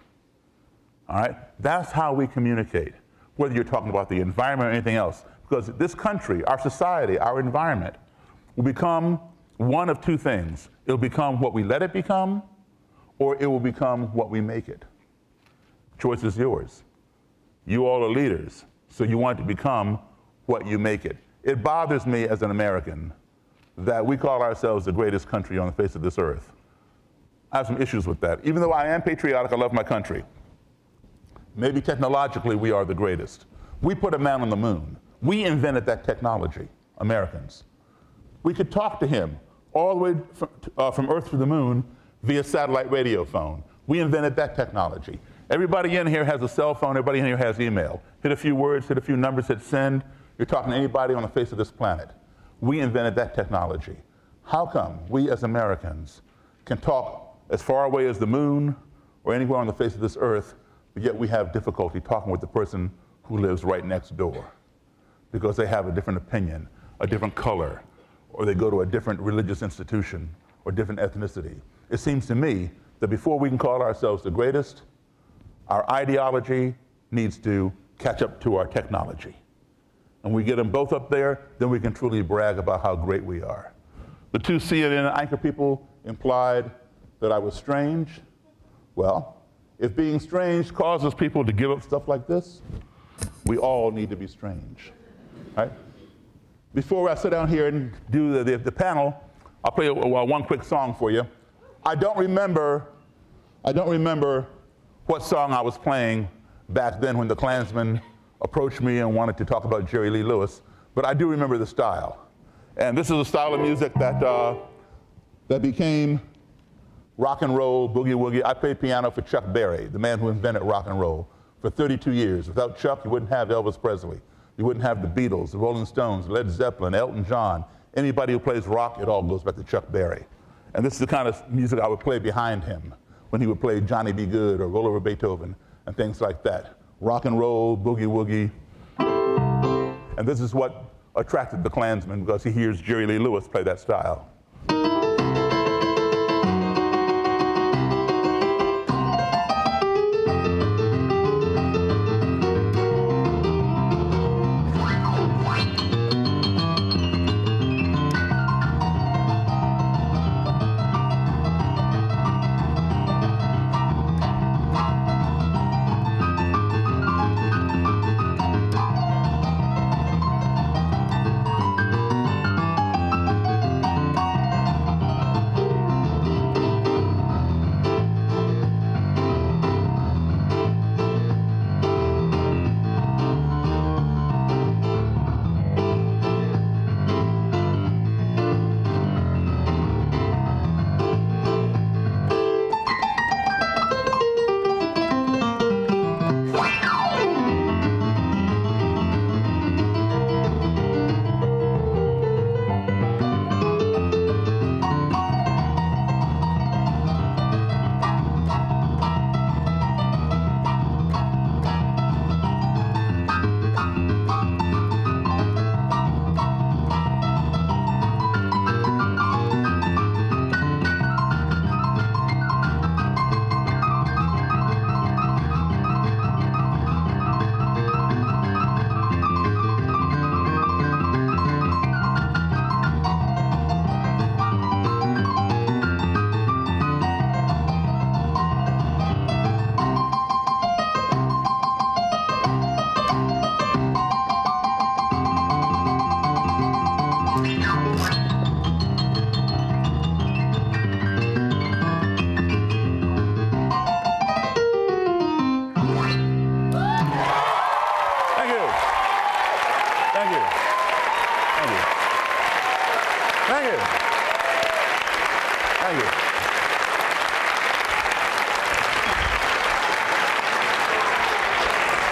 Speaker 3: All right? That's how we communicate, whether you're talking about the environment or anything else. Because this country, our society, our environment will become one of two things. It'll become what we let it become, or it will become what we make it. Choice is yours. You all are leaders, so you want it to become what you make it. It bothers me as an American that we call ourselves the greatest country on the face of this earth. I have some issues with that. Even though I am patriotic, I love my country. Maybe technologically we are the greatest. We put a man on the moon. We invented that technology, Americans. We could talk to him all the way from Earth to the moon via satellite radio phone. We invented that technology. Everybody in here has a cell phone, everybody in here has email. Hit a few words, hit a few numbers, hit send. You're talking to anybody on the face of this planet. We invented that technology. How come we as Americans can talk as far away as the moon or anywhere on the face of this earth, but yet we have difficulty talking with the person who lives right next door because they have a different opinion, a different color, or they go to a different religious institution or different ethnicity? It seems to me that before we can call ourselves the greatest, our ideology needs to catch up to our technology. And we get them both up there, then we can truly brag about how great we are. The two CNN anchor people implied that I was strange. Well, if being strange causes people to give up stuff like this, we all need to be strange, right? before I sit down here and do the panel, I'll play one quick song for you. I don't remember what song I was playing back then when the Klansmen approached me and wanted to talk about Jerry Lee Lewis, but I do remember the style. And this is a style of music that became rock and roll, boogie woogie. I played piano for Chuck Berry, the man who invented rock and roll, for 32 years. Without Chuck, you wouldn't have Elvis Presley. You wouldn't have the Beatles, the Rolling Stones, Led Zeppelin, Elton John. Anybody who plays rock, it all goes back to Chuck Berry. And this is the kind of music I would play behind him when he would play Johnny B. Good or Roll Over Beethoven and things like that. Rock and roll, boogie woogie. And this is what attracted the Klansman, because he hears Jerry Lee Lewis play that style.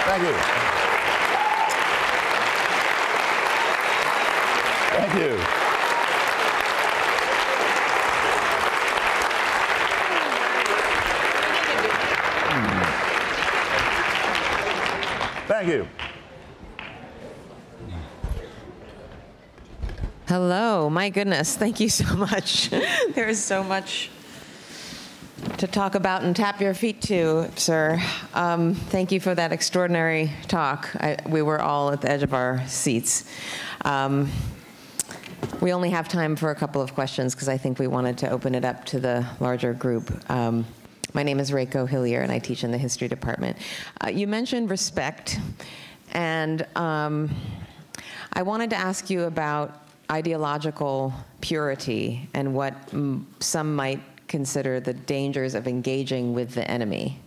Speaker 3: Thank you. Thank you. Thank you.
Speaker 4: Hello, my goodness, thank you so much. There is so much to talk about and tap your feet to, sir. Thank you for that extraordinary talk. We were all at the edge of our seats. We only have time for a couple of questions because I think we wanted to open it up to the larger group. My name is Reiko Hillier, and I teach in the history department. You mentioned respect, and I wanted to ask you about ideological purity and what some might consider the dangers of engaging with the enemy.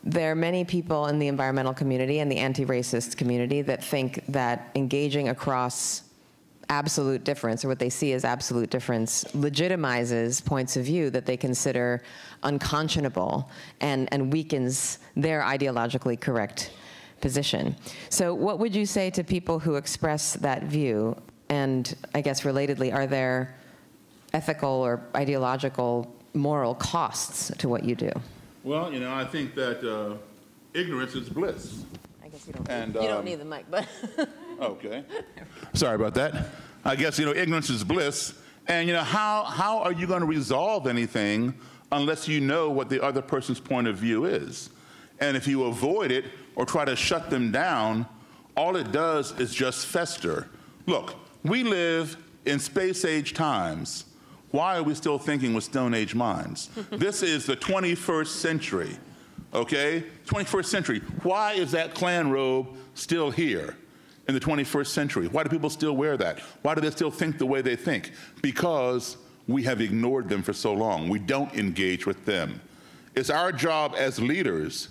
Speaker 4: There are many people in the environmental community and the anti-racist community that think that engaging across absolute difference, or what they see as absolute difference, legitimizes points of view that they consider unconscionable and weakens their ideologically correct position. So what would you say to people who express that view? And I guess relatedly, are there ethical or ideological moral costs to what you do?
Speaker 3: Well, you know, I think that ignorance is bliss.
Speaker 4: I guess you don't need the mic, but.
Speaker 3: Okay. Sorry about that. I guess, you know, ignorance is bliss. And, you know, how are you going to resolve anything unless you know what the other person's point of view is? And if you avoid it or try to shut them down, all it does is just fester. Look, we live in space-age times. Why are we still thinking with Stone Age minds? This is the 21st century, okay? 21st century. Why is that Klan robe still here? in the 21st century? Why do people still wear that? Why do they still think the way they think? Because we have ignored them for so long. We don't engage with them. It's our job as leaders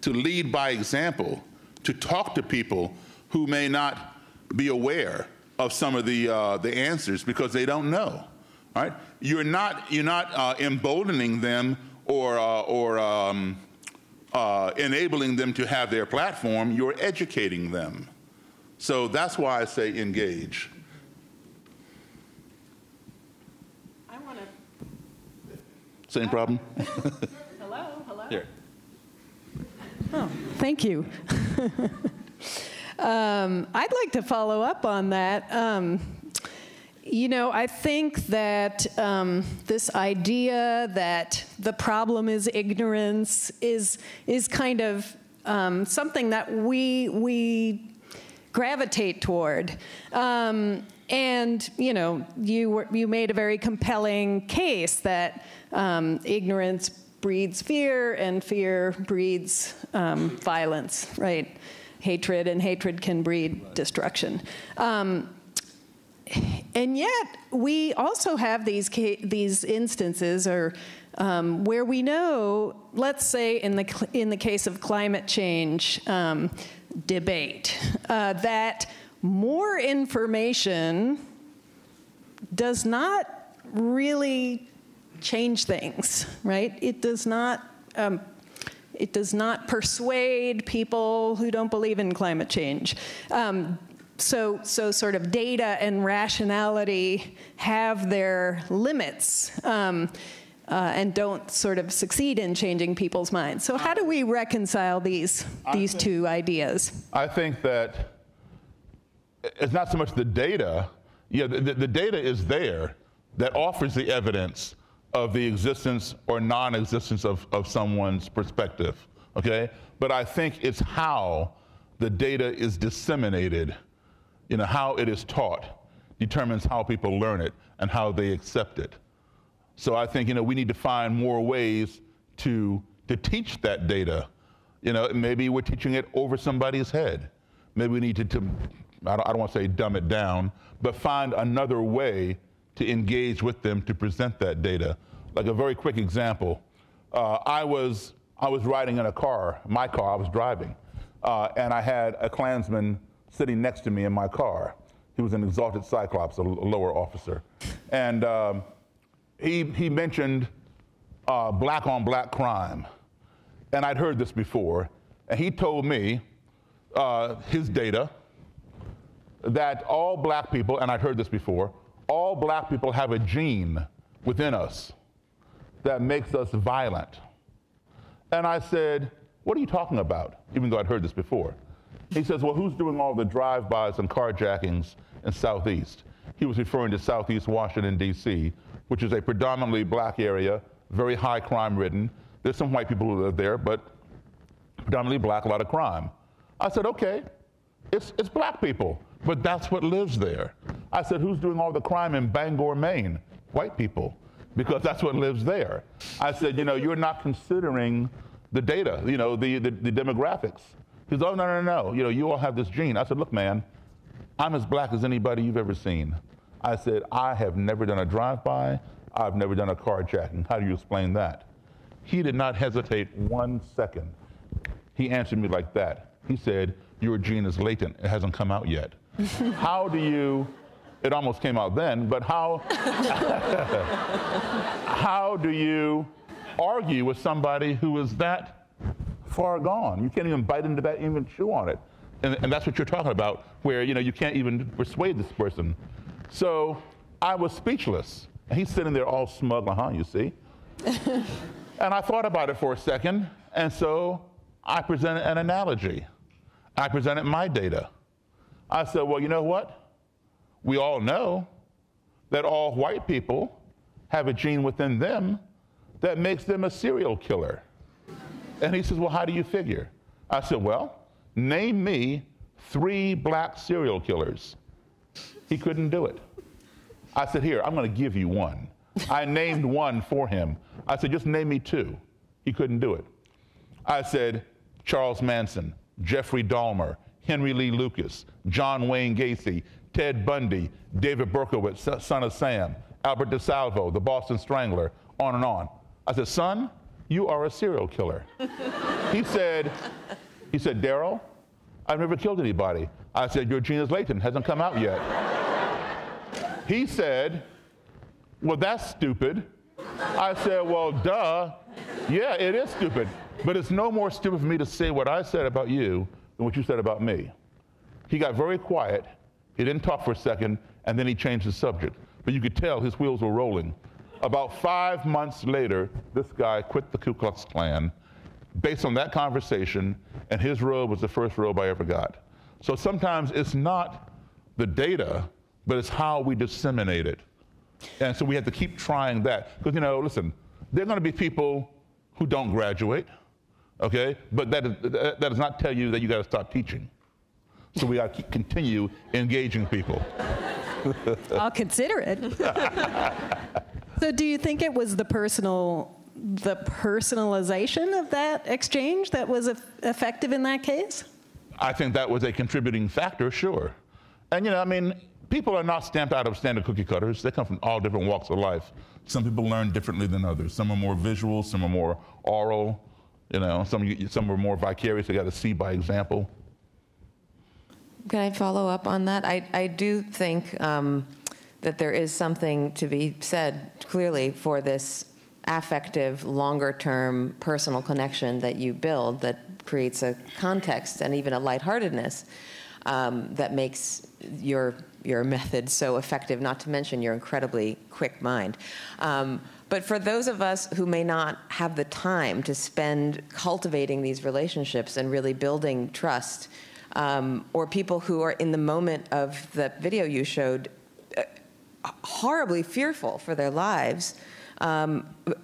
Speaker 3: to lead by example, to talk to people who may not be aware of some of the answers because they don't know. Right? You're not emboldening them or enabling them to have their platform. You're educating them. So that's why I say engage.
Speaker 2: I want to.
Speaker 3: Same problem?
Speaker 2: Hello?
Speaker 3: Here.
Speaker 2: Oh, thank you. I'd like to follow up on that. You know, I think that this idea that the problem is ignorance is kind of something that we gravitate toward. And you know, you made a very compelling case that ignorance breeds fear, and fear breeds violence, right? Hatred, and hatred can breed destruction. And yet, we also have these instances, or where we know, let's say in the case of climate change debate, that more information does not really change things, right? It does not persuade people who don't believe in climate change. So sort of data and rationality have their limits and don't sort of succeed in changing people's minds. So how do we reconcile these two ideas?
Speaker 3: I think that it's not so much the data. Yeah, the data is there that offers the evidence of the existence or non-existence of someone's perspective, okay? But I think it's how the data is disseminated, you know, how it is taught determines how people learn it and how they accept it. So I think, you know, we need to find more ways to teach that data. You know, maybe we're teaching it over somebody's head. Maybe we need to I don't want to say dumb it down, but find another way to engage with them to present that data. Like a very quick example, I was riding in a car, my car, I was driving, and I had a Klansman sitting next to me in my car. He was an exalted Cyclops, a lower officer. And he mentioned black on black crime. And I'd heard this before. And he told me his data that all black people, and I'd heard this before, all black people have a gene within us that makes us violent. And I said, what are you talking about? Even though I'd heard this before. He says, well, who's doing all the drive-bys and carjackings in Southeast? He was referring to Southeast Washington, D.C., which is a predominantly black area, very high crime ridden. There's some white people who live there, but predominantly black, a lot of crime. I said, okay, it's black people, but that's what lives there. I said, who's doing all the crime in Bangor, Maine? White people, because that's what lives there. I said, you know, you're not considering the data, you know, the demographics. He says, oh, no, you know, you all have this gene. I said, look, man, I'm as black as anybody you've ever seen. I said, I have never done a drive-by. I've never done a carjacking. How do you explain that? He did not hesitate 1 second. He answered me like that. He said, your gene is latent. It hasn't come out yet. How do you, it almost came out then, but how do you argue with somebody who is that far gone? You can't even bite into that, even chew on it. And that's what you're talking about, where, you know, you can't even persuade this person. So I was speechless. And he's sitting there all smug, you see? And I thought about it for a second, and so I presented an analogy. I presented my data. I said, well, you know what? We all know that all white people have a gene within them that makes them a serial killer. And he says, well, how do you figure? I said, well, name me 3 black serial killers. He couldn't do it. I said, here, I'm going to give you one. I named one for him. I said, just name me 2. He couldn't do it. I said, Charles Manson, Jeffrey Dahmer, Henry Lee Lucas, John Wayne Gacy, Ted Bundy, David Berkowitz, son of Sam, Albert DeSalvo, the Boston Strangler, on and on. I said, son, you are a serial killer. He said, Daryl, I've never killed anybody. I said, your gene is latent, hasn't come out yet. He said, well, that's stupid. I said, well, duh. Yeah, it is stupid. But it's no more stupid for me to say what I said about you than what you said about me. He got very quiet. He didn't talk for a second, and then he changed the subject. But you could tell his wheels were rolling. About 5 months later, this guy quit the Ku Klux Klan based on that conversation, and his robe was the first robe I ever got. So sometimes it's not the data, but it's how we disseminate it. And so we have to keep trying that. Because, listen, there are going to be people who don't graduate, okay? But that does not tell you that you got to stop teaching. So we got to continue engaging people.
Speaker 2: I'll consider it. So do you think it was the personalization of that exchange that was effective in that case?
Speaker 3: I think that was a contributing factor, sure. And people are not stamped out of standard cookie cutters. They come from all different walks of life. Some people learn differently than others. Some are more visual, some are more oral. Some are more vicarious. They got to see by example.
Speaker 4: Can I follow up on that? I do think that there is something to be said clearly for this affective, longer-term personal connection that you build that creates a context and even a lightheartedness that makes your method so effective, not to mention your incredibly quick mind. But for those of us who may not have the time to spend cultivating these relationships and really building trust, or people who are in the moment of the video you showed horribly fearful for their lives,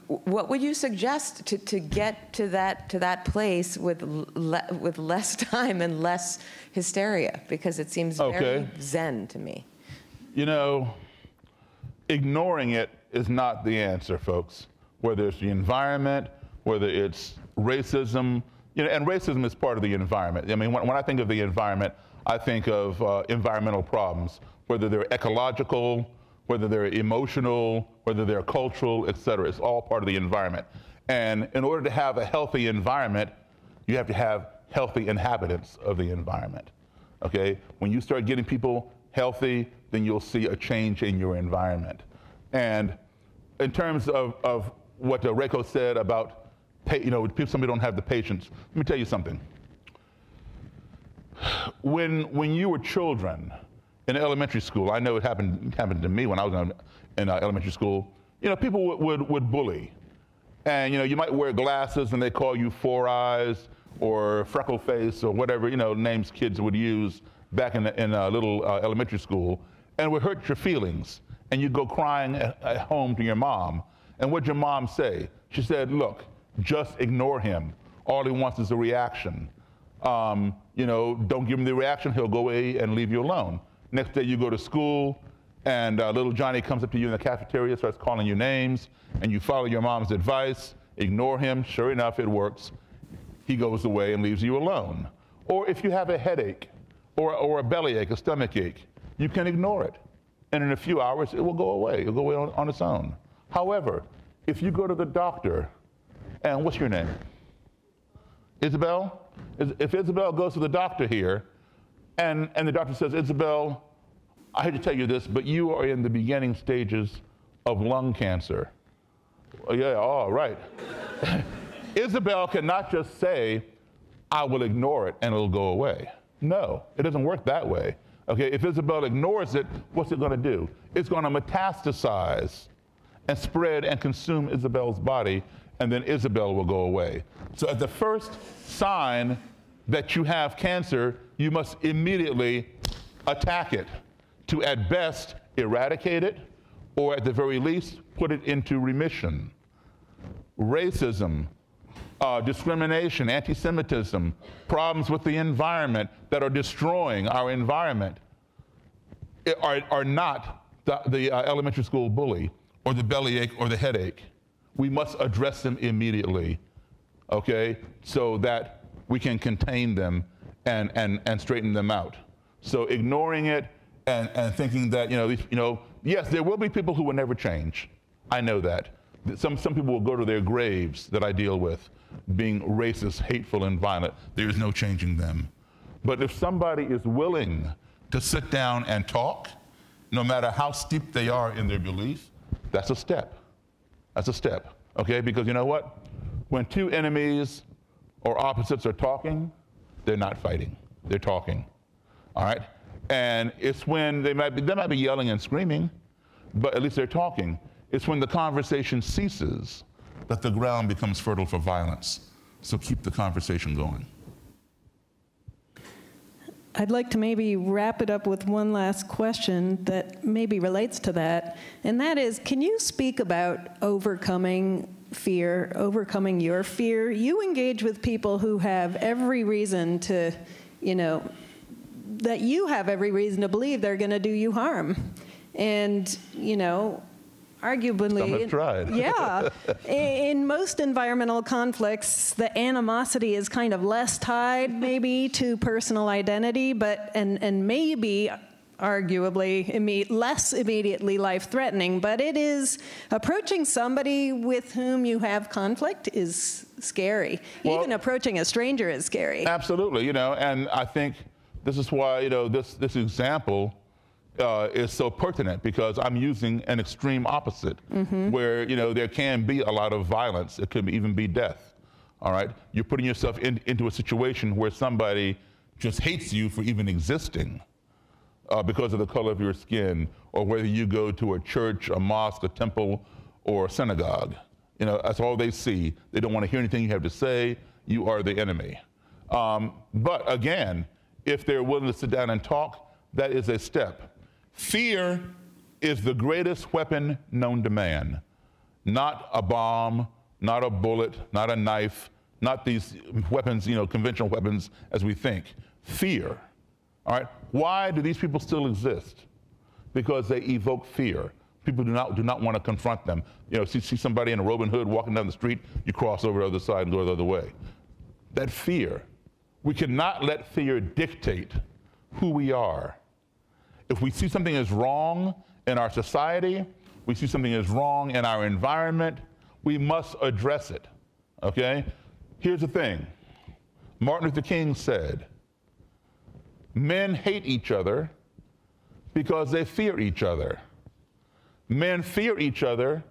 Speaker 4: what would you suggest to get to that place with less time and less hysteria? Because it seems very zen to me.
Speaker 3: Ignoring it is not the answer, folks. Whether it's the environment, whether it's racism, and racism is part of the environment. When I think of the environment, I think of environmental problems, whether they're ecological, whether they're emotional, whether they're cultural, et cetera. It's all part of the environment. And in order to have a healthy environment, you have to have healthy inhabitants of the environment, okay? When you start getting people healthy, then you'll see a change in your environment. And in terms of what Reiko said about, some people don't have the patience, let me tell you something. When you were children, in elementary school, I know it happened to me when I was in elementary school. People would bully, and you might wear glasses and they call you Four Eyes or Freckle Face or whatever names kids would use back in a little elementary school, and it would hurt your feelings, and you'd go crying at home to your mom. And what'd your mom say? She said, "Look, just ignore him. All he wants is a reaction. Don't give him the reaction. He'll go away and leave you alone." Next day you go to school, and little Johnny comes up to you in the cafeteria, starts calling you names, and you follow your mom's advice, ignore him. Sure enough, it works. He goes away and leaves you alone. Or if you have a headache or a bellyache, a stomach ache, you can ignore it. And in a few hours, it will go away. It'll go away on its own. However, if you go to the doctor, and what's your name? Isabel? If Isabel goes to the doctor here, and the doctor says, "Isabel, I hate to tell you this, but you are in the beginning stages of lung cancer." Oh, yeah, all right. Isabel cannot just say, "I will ignore it and it'll go away." No, it doesn't work that way. Okay, if Isabel ignores it, what's it going to do? It's going to metastasize and spread and consume Isabel's body, and then Isabel will go away. So at the first sign that you have cancer, you must immediately attack it to, at best, eradicate it, or at the very least, put it into remission. Racism, discrimination, anti-Semitism, problems with the environment that are destroying our environment are not the elementary school bully or the bellyache or the headache. We must address them immediately, okay, so that we can contain them and straighten them out. So ignoring it and thinking that, yes, there will be people who will never change. I know that. Some people will go to their graves that I deal with being racist, hateful, and violent. There is no changing them. But if somebody is willing to sit down and talk, no matter how steep they are in their beliefs, that's a step. That's a step, okay? Because you know what? When two enemies or opposites are talking, they're not fighting, they're talking, all right? And it's when they might be yelling and screaming, but at least they're talking. It's when the conversation ceases that the ground becomes fertile for violence. So keep the conversation going.
Speaker 2: I'd like to maybe wrap it up with one last question that maybe relates to that, and that is, can you speak about overcoming fear, overcoming your fear? You engage with people who have every reason to, that you have every reason to believe they're going to do you harm. And, arguably,
Speaker 3: Some have tried.
Speaker 2: Yeah. In most environmental conflicts, the animosity is kind of less tied maybe to personal identity, but and maybe arguably less immediately life-threatening, but it is approaching somebody with whom you have conflict is scary. Well, even approaching a stranger is scary.
Speaker 3: Absolutely, and I think this is why, this example is so pertinent, because I'm using an extreme opposite, where there can be a lot of violence. It could even be death. All right, you're putting yourself into a situation where somebody just hates you for even existing because of the color of your skin, or whether you go to a church, a mosque, a temple, or a synagogue. That's all they see. They don't want to hear anything you have to say. You are the enemy. But again, if they're willing to sit down and talk, that is a step. Fear is the greatest weapon known to man. Not a bomb, not a bullet, not a knife, not these weapons, conventional weapons as we think. Fear, all right? Why do these people still exist? Because they evoke fear. People do not want to confront them. See somebody in a Robin Hood walking down the street, you cross over to the other side and go the other way. That fear. We cannot let fear dictate who we are. If we see something is wrong in our society, we see something is wrong in our environment, we must address it, okay? Here's the thing. Martin Luther King said, men hate each other because they fear each other. Men fear each other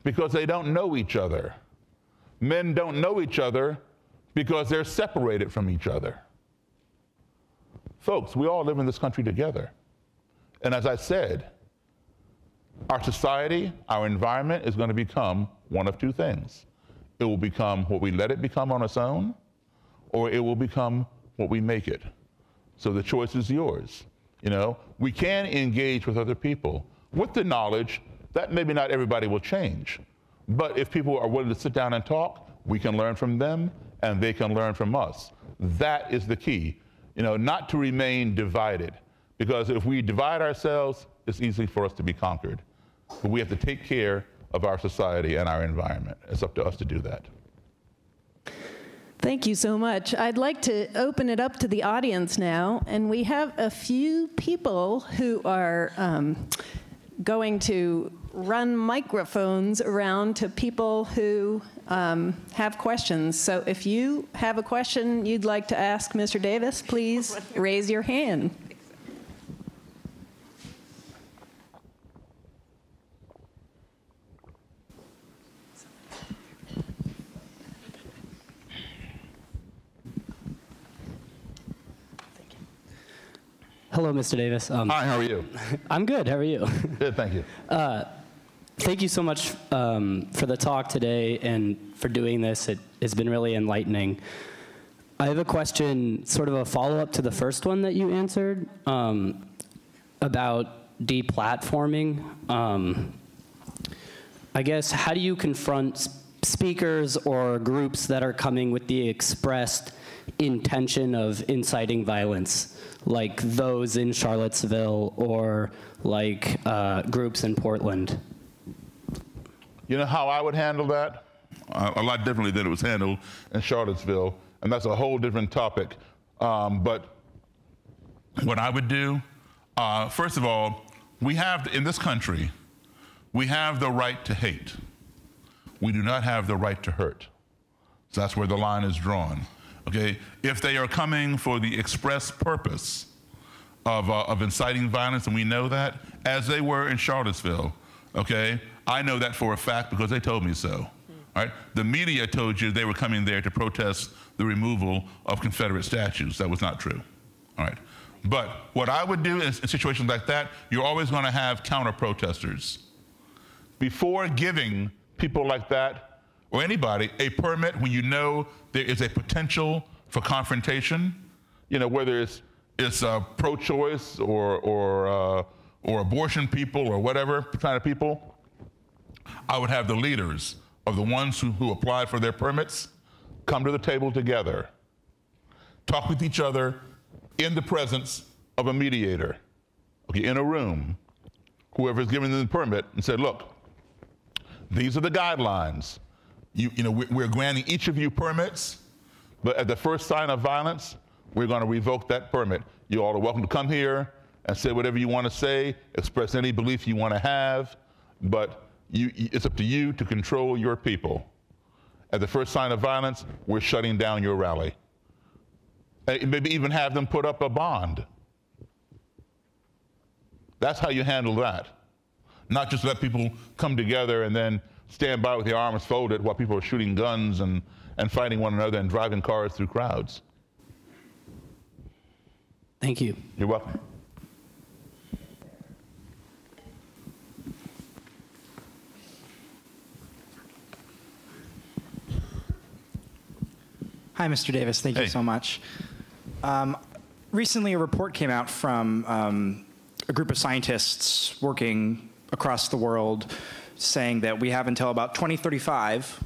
Speaker 3: because they don't know each other. Men don't know each other because they're separated from each other. Folks, we all live in this country together. And as I said, our society, our environment is going to become one of two things. It will become what we let it become on its own, or it will become what we make it. So the choice is yours. We can engage with other people with the knowledge that maybe not everybody will change. But if people are willing to sit down and talk, we can learn from them and they can learn from us. That is the key, not to remain divided. Because if we divide ourselves, it's easy for us to be conquered. But we have to take care of our society and our environment. It's up to us to do that.
Speaker 2: Thank you so much. I'd like to open it up to the audience now, and we have a few people who are going to run microphones around to people who have questions. So if you have a question you'd like to ask Mr. Davis, please raise your hand.
Speaker 5: Hello, Mr. Davis.
Speaker 3: Hi, how are you?
Speaker 5: I'm good. How are you?
Speaker 3: Good, thank you.
Speaker 5: Thank you so much for the talk today and for doing this. It has been really enlightening. I have a question, sort of a follow-up to the first one that you answered about deplatforming. I guess, how do you confront speakers or groups that are coming with the expressed intention of inciting violence, like those in Charlottesville or like groups in Portland?
Speaker 3: You know how I would handle that? A lot differently than it was handled in Charlottesville, and that's a whole different topic. But what I would do, first of all, we have, in this country, we have the right to hate. We do not have the right to hurt. So that's where the line is drawn, okay? If they are coming for the express purpose of inciting violence, and we know that, as they were in Charlottesville, okay? I know that for a fact because they told me so, all right? The media told you they were coming there to protest the removal of Confederate statues. That was not true, all right? But what I would do in situations like that, you're always gonna have counter-protesters. Before giving people like that, or anybody, a permit when you know there is a potential for confrontation, you know, whether it's pro-choice or abortion people or whatever kind of people, I would have the leaders of the ones who applied for their permits come to the table together, talk with each other in the presence of a mediator, okay, in a room, whoever's giving them the permit, and said, look, these are the guidelines. You know, we're granting each of you permits, but at the first sign of violence, we're going to revoke that permit. You all are welcome to come here and say whatever you want to say, express any belief you want to have, but it's up to you to control your people. At the first sign of violence, we're shutting down your rally. And maybe even have them put up a bond. That's how you handle that. Not just let people come together and then stand by with their arms folded while people are shooting guns and fighting one another and driving cars through crowds.
Speaker 5: Thank you.
Speaker 3: You're welcome.
Speaker 6: Hi, Mr. Davis. Thank you so much. Recently, a report came out from a group of scientists working across the world saying that we have until about 2035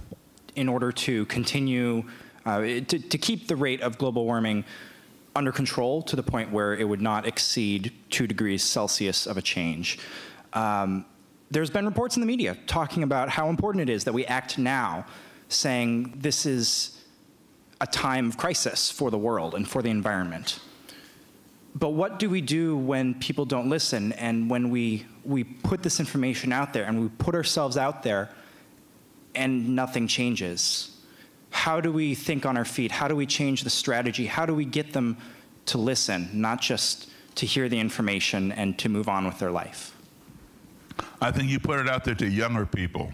Speaker 6: in order to continue to keep the rate of global warming under control to the point where it would not exceed 2 degrees Celsius of a change. There's been reports in the media talking about how important it is that we act now, saying this is a time of crisis for the world and for the environment. But what do we do when people don't listen, and when we put this information out there and we put ourselves out there and nothing changes? How do we think on our feet? How do we change the strategy? How do we get them to listen, not just to hear the information and to move on with their life?
Speaker 3: I think you put it out there to younger people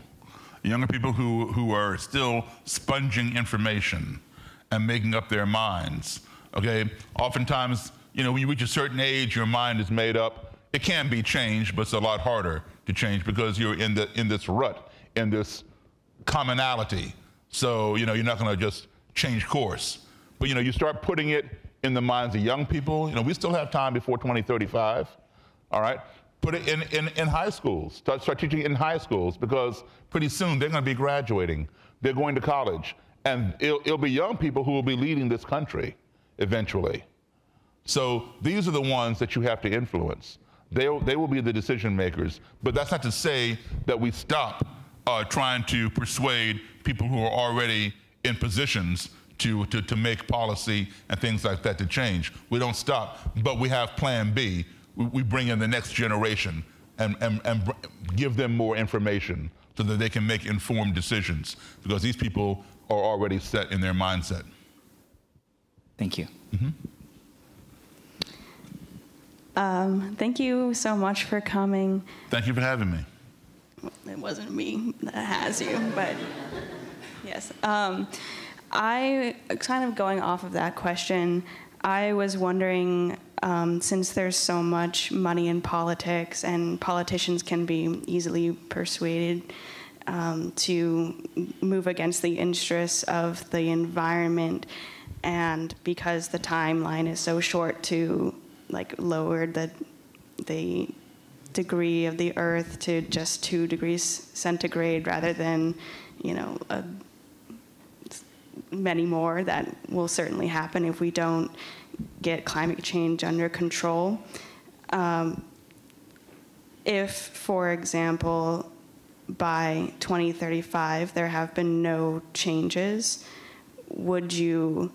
Speaker 3: who are still sponging information and making up their minds, okay? Oftentimes, you know, when you reach a certain age, your mind is made up. It can be changed, but it's a lot harder to change because you're in this rut, in this commonality. So, you know, you're not gonna just change course. But, you know, you start putting it in the minds of young people. You know, we still have time before 2035, all right? Put it in high schools. Start teaching it in high schools, because pretty soon they're gonna be graduating. They're going to college. And it'll be young people who will be leading this country eventually. So these are the ones that you have to influence. They will be the decision makers. But that's not to say that we stop trying to persuade people who are already in positions to make policy and things like that to change. We don't stop, but we have Plan B. We bring in the next generation and give them more information so that they can make informed decisions, because these people are already set in their mindset.
Speaker 6: Thank you.
Speaker 3: Mm-hmm.
Speaker 7: Thank you so much for coming.
Speaker 3: Thank you for having me.
Speaker 7: It wasn't me that has you, but yes. I, kind of going off of that question, I was wondering, since there's so much money in politics and politicians can be easily persuaded to move against the interests of the environment, and because the timeline is so short to like lower the degree of the Earth to just 2 degrees centigrade rather than, you know, many more that will certainly happen if we don't get climate change under control. If, for example, by 2035 there have been no changes, would you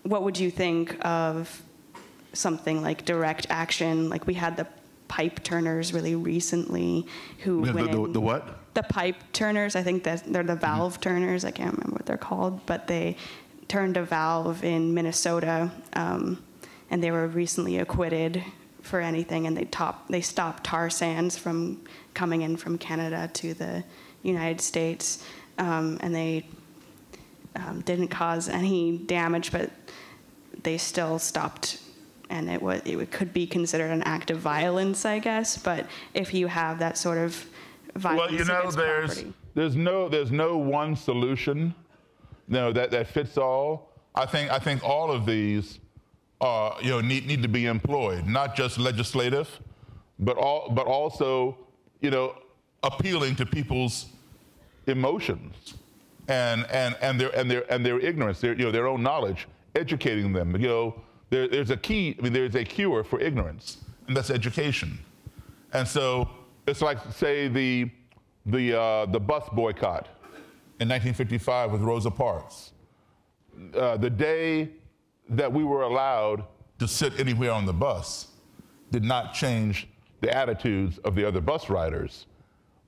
Speaker 7: what would you think of something like direct action? Like we had the pipe turners really recently who went in.
Speaker 3: The what?
Speaker 7: The pipe turners, I think they're the valve turners. I can't remember what they're called, but they turned a valve in Minnesota, and they were recently acquitted for anything, and they stopped tar sands from coming in from Canada to the United States, and they didn't cause any damage, but they still stopped, and it could be considered an act of violence, I guess. But if you have that sort of violence,
Speaker 3: well, you know, there's no one solution, that fits all. I think all of these need to be employed, not just legislative, but also appealing to people's emotions and their ignorance, their own knowledge, educating them. There's a key. I mean, there's a cure for ignorance, and that's education. And so it's like, say, the bus boycott in 1955 with Rosa Parks. The day that we were allowed to sit anywhere on the bus did not change the attitudes of the other bus riders,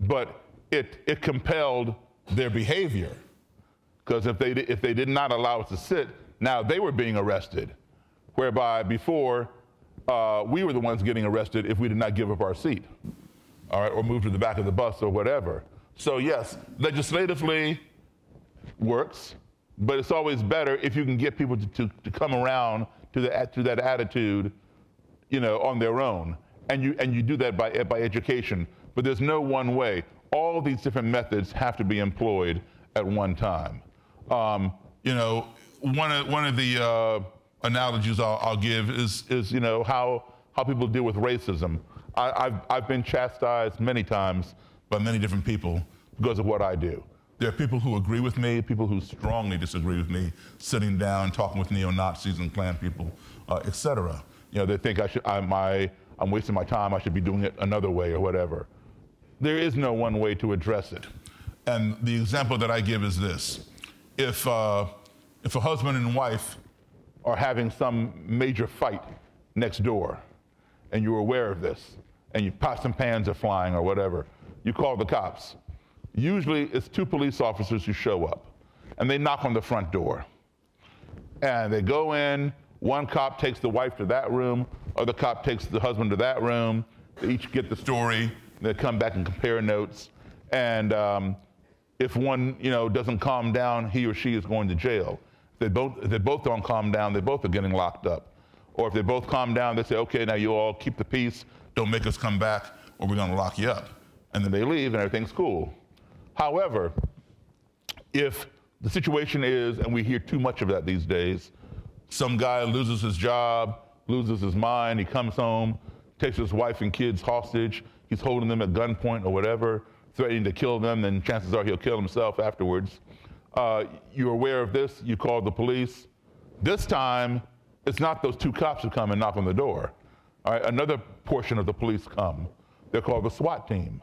Speaker 3: but it compelled their behavior. Because if they did not allow us to sit, now they were being arrested, whereby before we were the ones getting arrested if we did not give up our seat, all right, or move to the back of the bus or whatever. So yes, legislatively works, but it's always better if you can get people to come around to that attitude, on their own, and you do that by education. But there's no one way. All these different methods have to be employed at one time. One of the analogies I'll give is how people deal with racism. I've been chastised many times by many different people because of what I do. There are people who agree with me, people who strongly disagree with me, sitting down, talking with neo-Nazis and Klan people, et cetera. They think I'm wasting my time, I should be doing it another way or whatever. There is no one way to address it. And the example that I give is this. If a husband and wife are having some major fight next door, and you're aware of this, and pots and pans are flying or whatever, you call the cops. Usually it's 2 police officers who show up, and they knock on the front door. And they go in, one cop takes the wife to that room, other cop takes the husband to that room, they each get the story, they come back and compare notes, and if one doesn't calm down, he or she is going to jail. If they both don't calm down, they both are getting locked up. Or if they both calm down, they say, okay, now you all keep the peace, don't make us come back, or we're gonna lock you up. And then they leave and everything's cool. However, if the situation is, and we hear too much of that these days, some guy loses his job, loses his mind, he comes home, takes his wife and kids hostage, he's holding them at gunpoint or whatever, threatening to kill them, then chances are he'll kill himself afterwards. You're aware of this, you call the police. This time, it's not those 2 cops who come and knock on the door. All right, another portion of the police come. They're called the SWAT team.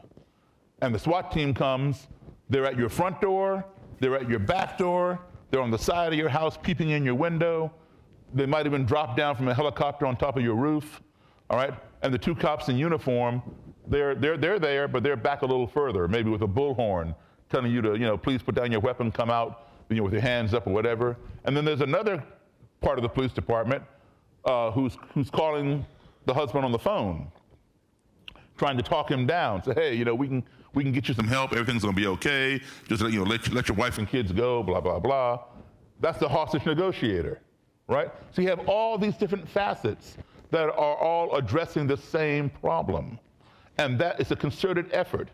Speaker 3: And the SWAT team comes, they're at your front door, they're at your back door, they're on the side of your house peeping in your window. They might even drop down from a helicopter on top of your roof, all right? And the 2 cops in uniform, they're there, but they're back a little further, maybe with a bullhorn, telling you to, please put down your weapon, come out, with your hands up or whatever. And then there's another part of the police department who's calling the husband on the phone, trying to talk him down. Say, hey, we can get you some help. Everything's gonna be okay. Just let your wife and kids go. Blah blah blah. That's the hostage negotiator, right? So you have all these different facets that are all addressing the same problem, and that is a concerted effort.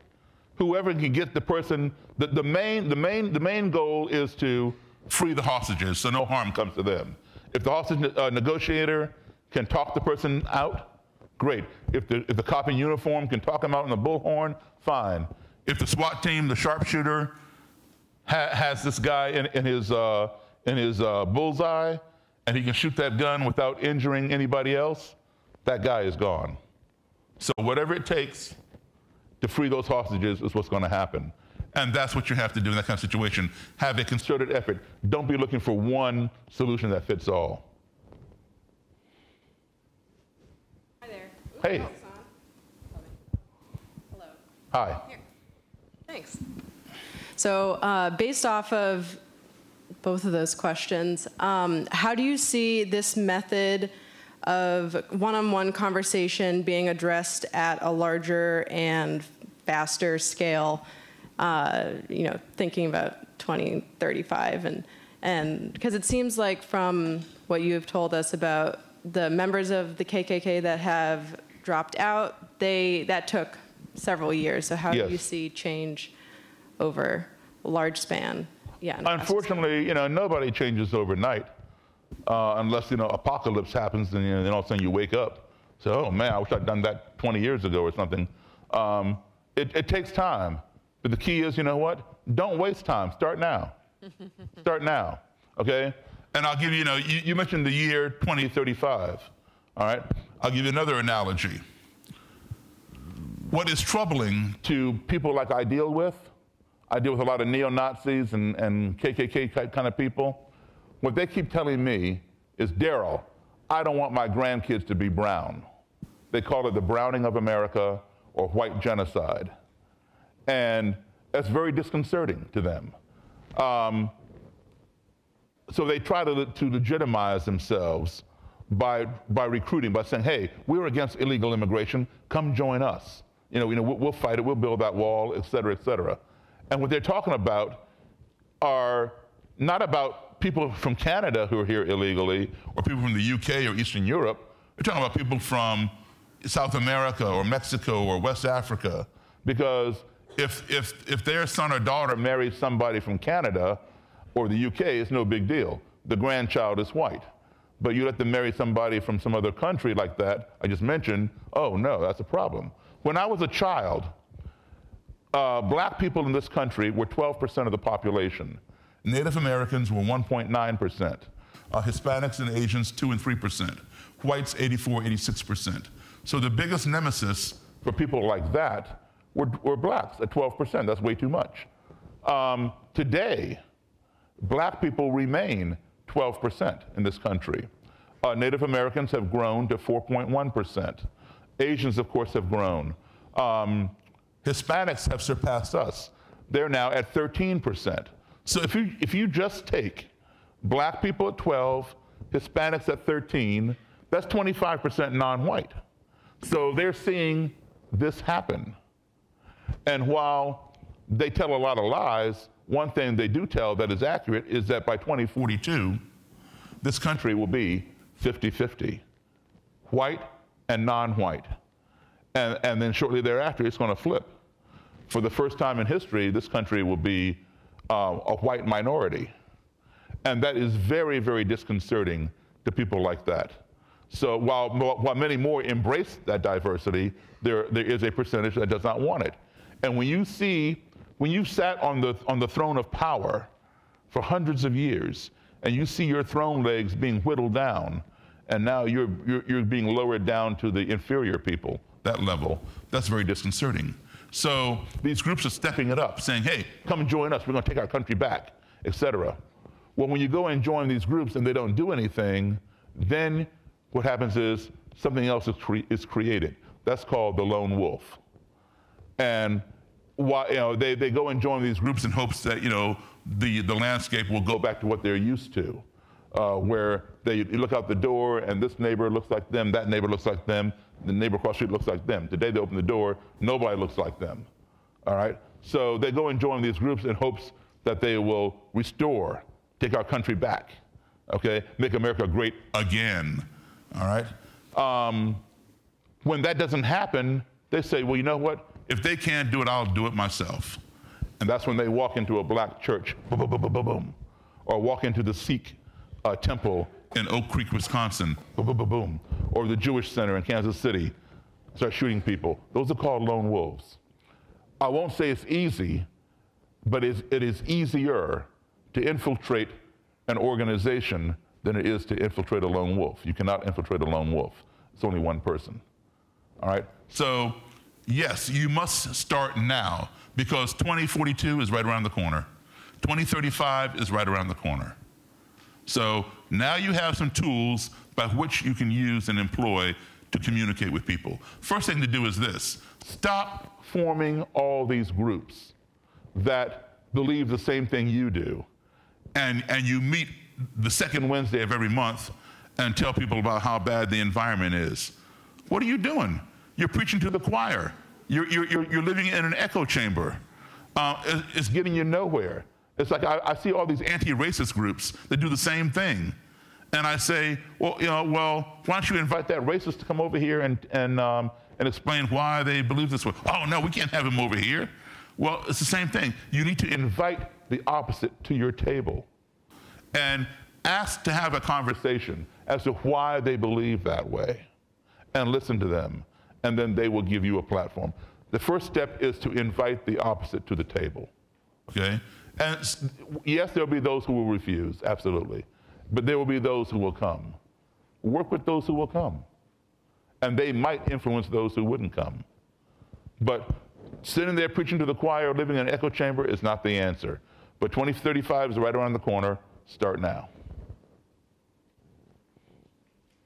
Speaker 3: Whoever can get the person. The main goal is to free the hostages, so no harm comes to them. If the hostage negotiator can talk the person out, great. If the cop in uniform can talk him out in the bullhorn, fine. If the SWAT team, the sharpshooter, has this guy in his bullseye, and he can shoot that gun without injuring anybody else, that guy is gone. So whatever it takes to free those hostages is what's going to happen. And that's what you have to do in that kind of situation. Have a concerted effort. Don't be looking for one solution that fits all. Hey.
Speaker 2: Hello.
Speaker 3: Hi.
Speaker 2: Here. Thanks. So based off of both of those questions, how do you see this method of one-on-one conversation being addressed at a larger and faster scale, thinking about 2035, and because it seems like from what you have told us about the members of the KKK that have dropped out, that took several years. So how do you see change over a large span? Yeah.
Speaker 3: Unfortunately, nobody changes overnight. Unless, apocalypse happens and then all of a sudden you wake up. So, oh man, I wish I'd done that 20 years ago or something. It takes time. But the key is, you know what? Don't waste time. Start now. Start now, okay? And I'll give you, you mentioned the year 2035, all right? I'll give you another analogy. What is troubling to people like I deal with a lot of neo-Nazis and KKK kind of people. What they keep telling me is, Daryl, I don't want my grandkids to be brown. They call it the browning of America or white genocide. And that's very disconcerting to them. So they try to legitimize themselves by recruiting, by saying, hey, we're against illegal immigration, come join us. We'll fight it, we'll build that wall, et cetera, et cetera. And what they're talking about are not about people from Canada who are here illegally, or people from the UK or Eastern Europe. We're talking about people from South America or Mexico or West Africa. Because if their son or daughter marries somebody from Canada or the UK, it's no big deal. The grandchild is white. But you let them marry somebody from some other country like that, I just mentioned, oh no, that's a problem. When I was a child, black people in this country were 12% of the population. Native Americans were 1.9%. Hispanics and Asians, 2 and 3%. Whites, 84, 86%. So the biggest nemesis for people like that were blacks at 12%. That's way too much. Today, black people remain 12% in this country. Native Americans have grown to 4.1%. Asians, of course, have grown. Hispanics have surpassed us. They're now at 13%. So if you just take black people at 12, Hispanics at 13, that's 25% non-white. So they're seeing this happen. And while they tell a lot of lies, one thing they do tell that is accurate is that by 2042, this country will be 50-50, white and non-white. And then shortly thereafter, it's going to flip. For the first time in history, this country will be a white minority. And that is very, very disconcerting to people like that. So while many more embrace that diversity, there is a percentage that does not want it. And when you sat on the throne of power for hundreds of years, and you see your throne legs being whittled down, and now you're being lowered down to the inferior people, that level, that's very disconcerting. So these groups are stepping it up, saying, hey, come and join us, we're going to take our country back, et cetera. Well, when you go and join these groups and they don't do anything, then what happens is something else is created. That's called the lone wolf. And they go and join these groups in hopes that the landscape will go back to what they're used to, where you look out the door and this neighbor looks like them, that neighbor looks like them, the neighbor across the street looks like them. Today they open the door, nobody looks like them. All right? So they go and join these groups in hopes that they will restore, take our country back, okay? Make America great again. All right? When that doesn't happen, they say, well, you know what? If they can't do it, I'll do it myself. And that's when they walk into a black church, boom, boom, boom, boom, boom, or walk into the Sikh temple in Oak Creek, Wisconsin, boom, boom, boom, boom, or the Jewish Center in Kansas City, start shooting people. Those are called lone wolves. I won't say it's easy, but it is easier to infiltrate an organization than it is to infiltrate a lone wolf. You cannot infiltrate a lone wolf. It's only one person. All right? So, yes, you must start now, because 2042 is right around the corner. 2035 is right around the corner. So now you have some tools by which you can use and employ to communicate with people. First thing to do is this: stop forming all these groups that believe the same thing you do. And you meet the second Wednesday of every month and tell people about how bad the environment is. What are you doing? You're preaching to the choir. You're living in an echo chamber. It's getting you nowhere. It's like I see all these anti-racist groups that do the same thing. And I say, well, why don't you invite that racist to come over here and explain why they believe this way? Oh, no, we can't have him over here. Well, it's the same thing. You need to invite the opposite to your table and ask to have a conversation as to why they believe that way, and listen to them, and then they will give you a platform. The first step is to invite the opposite to the table, okay? And yes, there'll be those who will refuse, absolutely, but there will be those who will come. Work with those who will come, and they might influence those who wouldn't come. But sitting there preaching to the choir, living in an echo chamber is not the answer. But 2035 is right around the corner. Start now.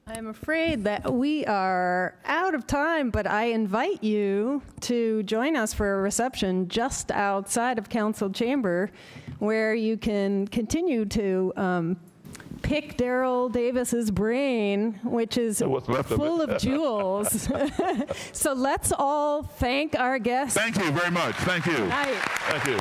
Speaker 2: I'm afraid that we are out of time, but I invite you to join us for a reception just outside of Council Chamber, where you can continue to pick Daryl Davis's brain, which is full of jewels. So let's all thank our guests.
Speaker 3: Thank you very much. Thank you.
Speaker 2: Night.
Speaker 3: Thank you.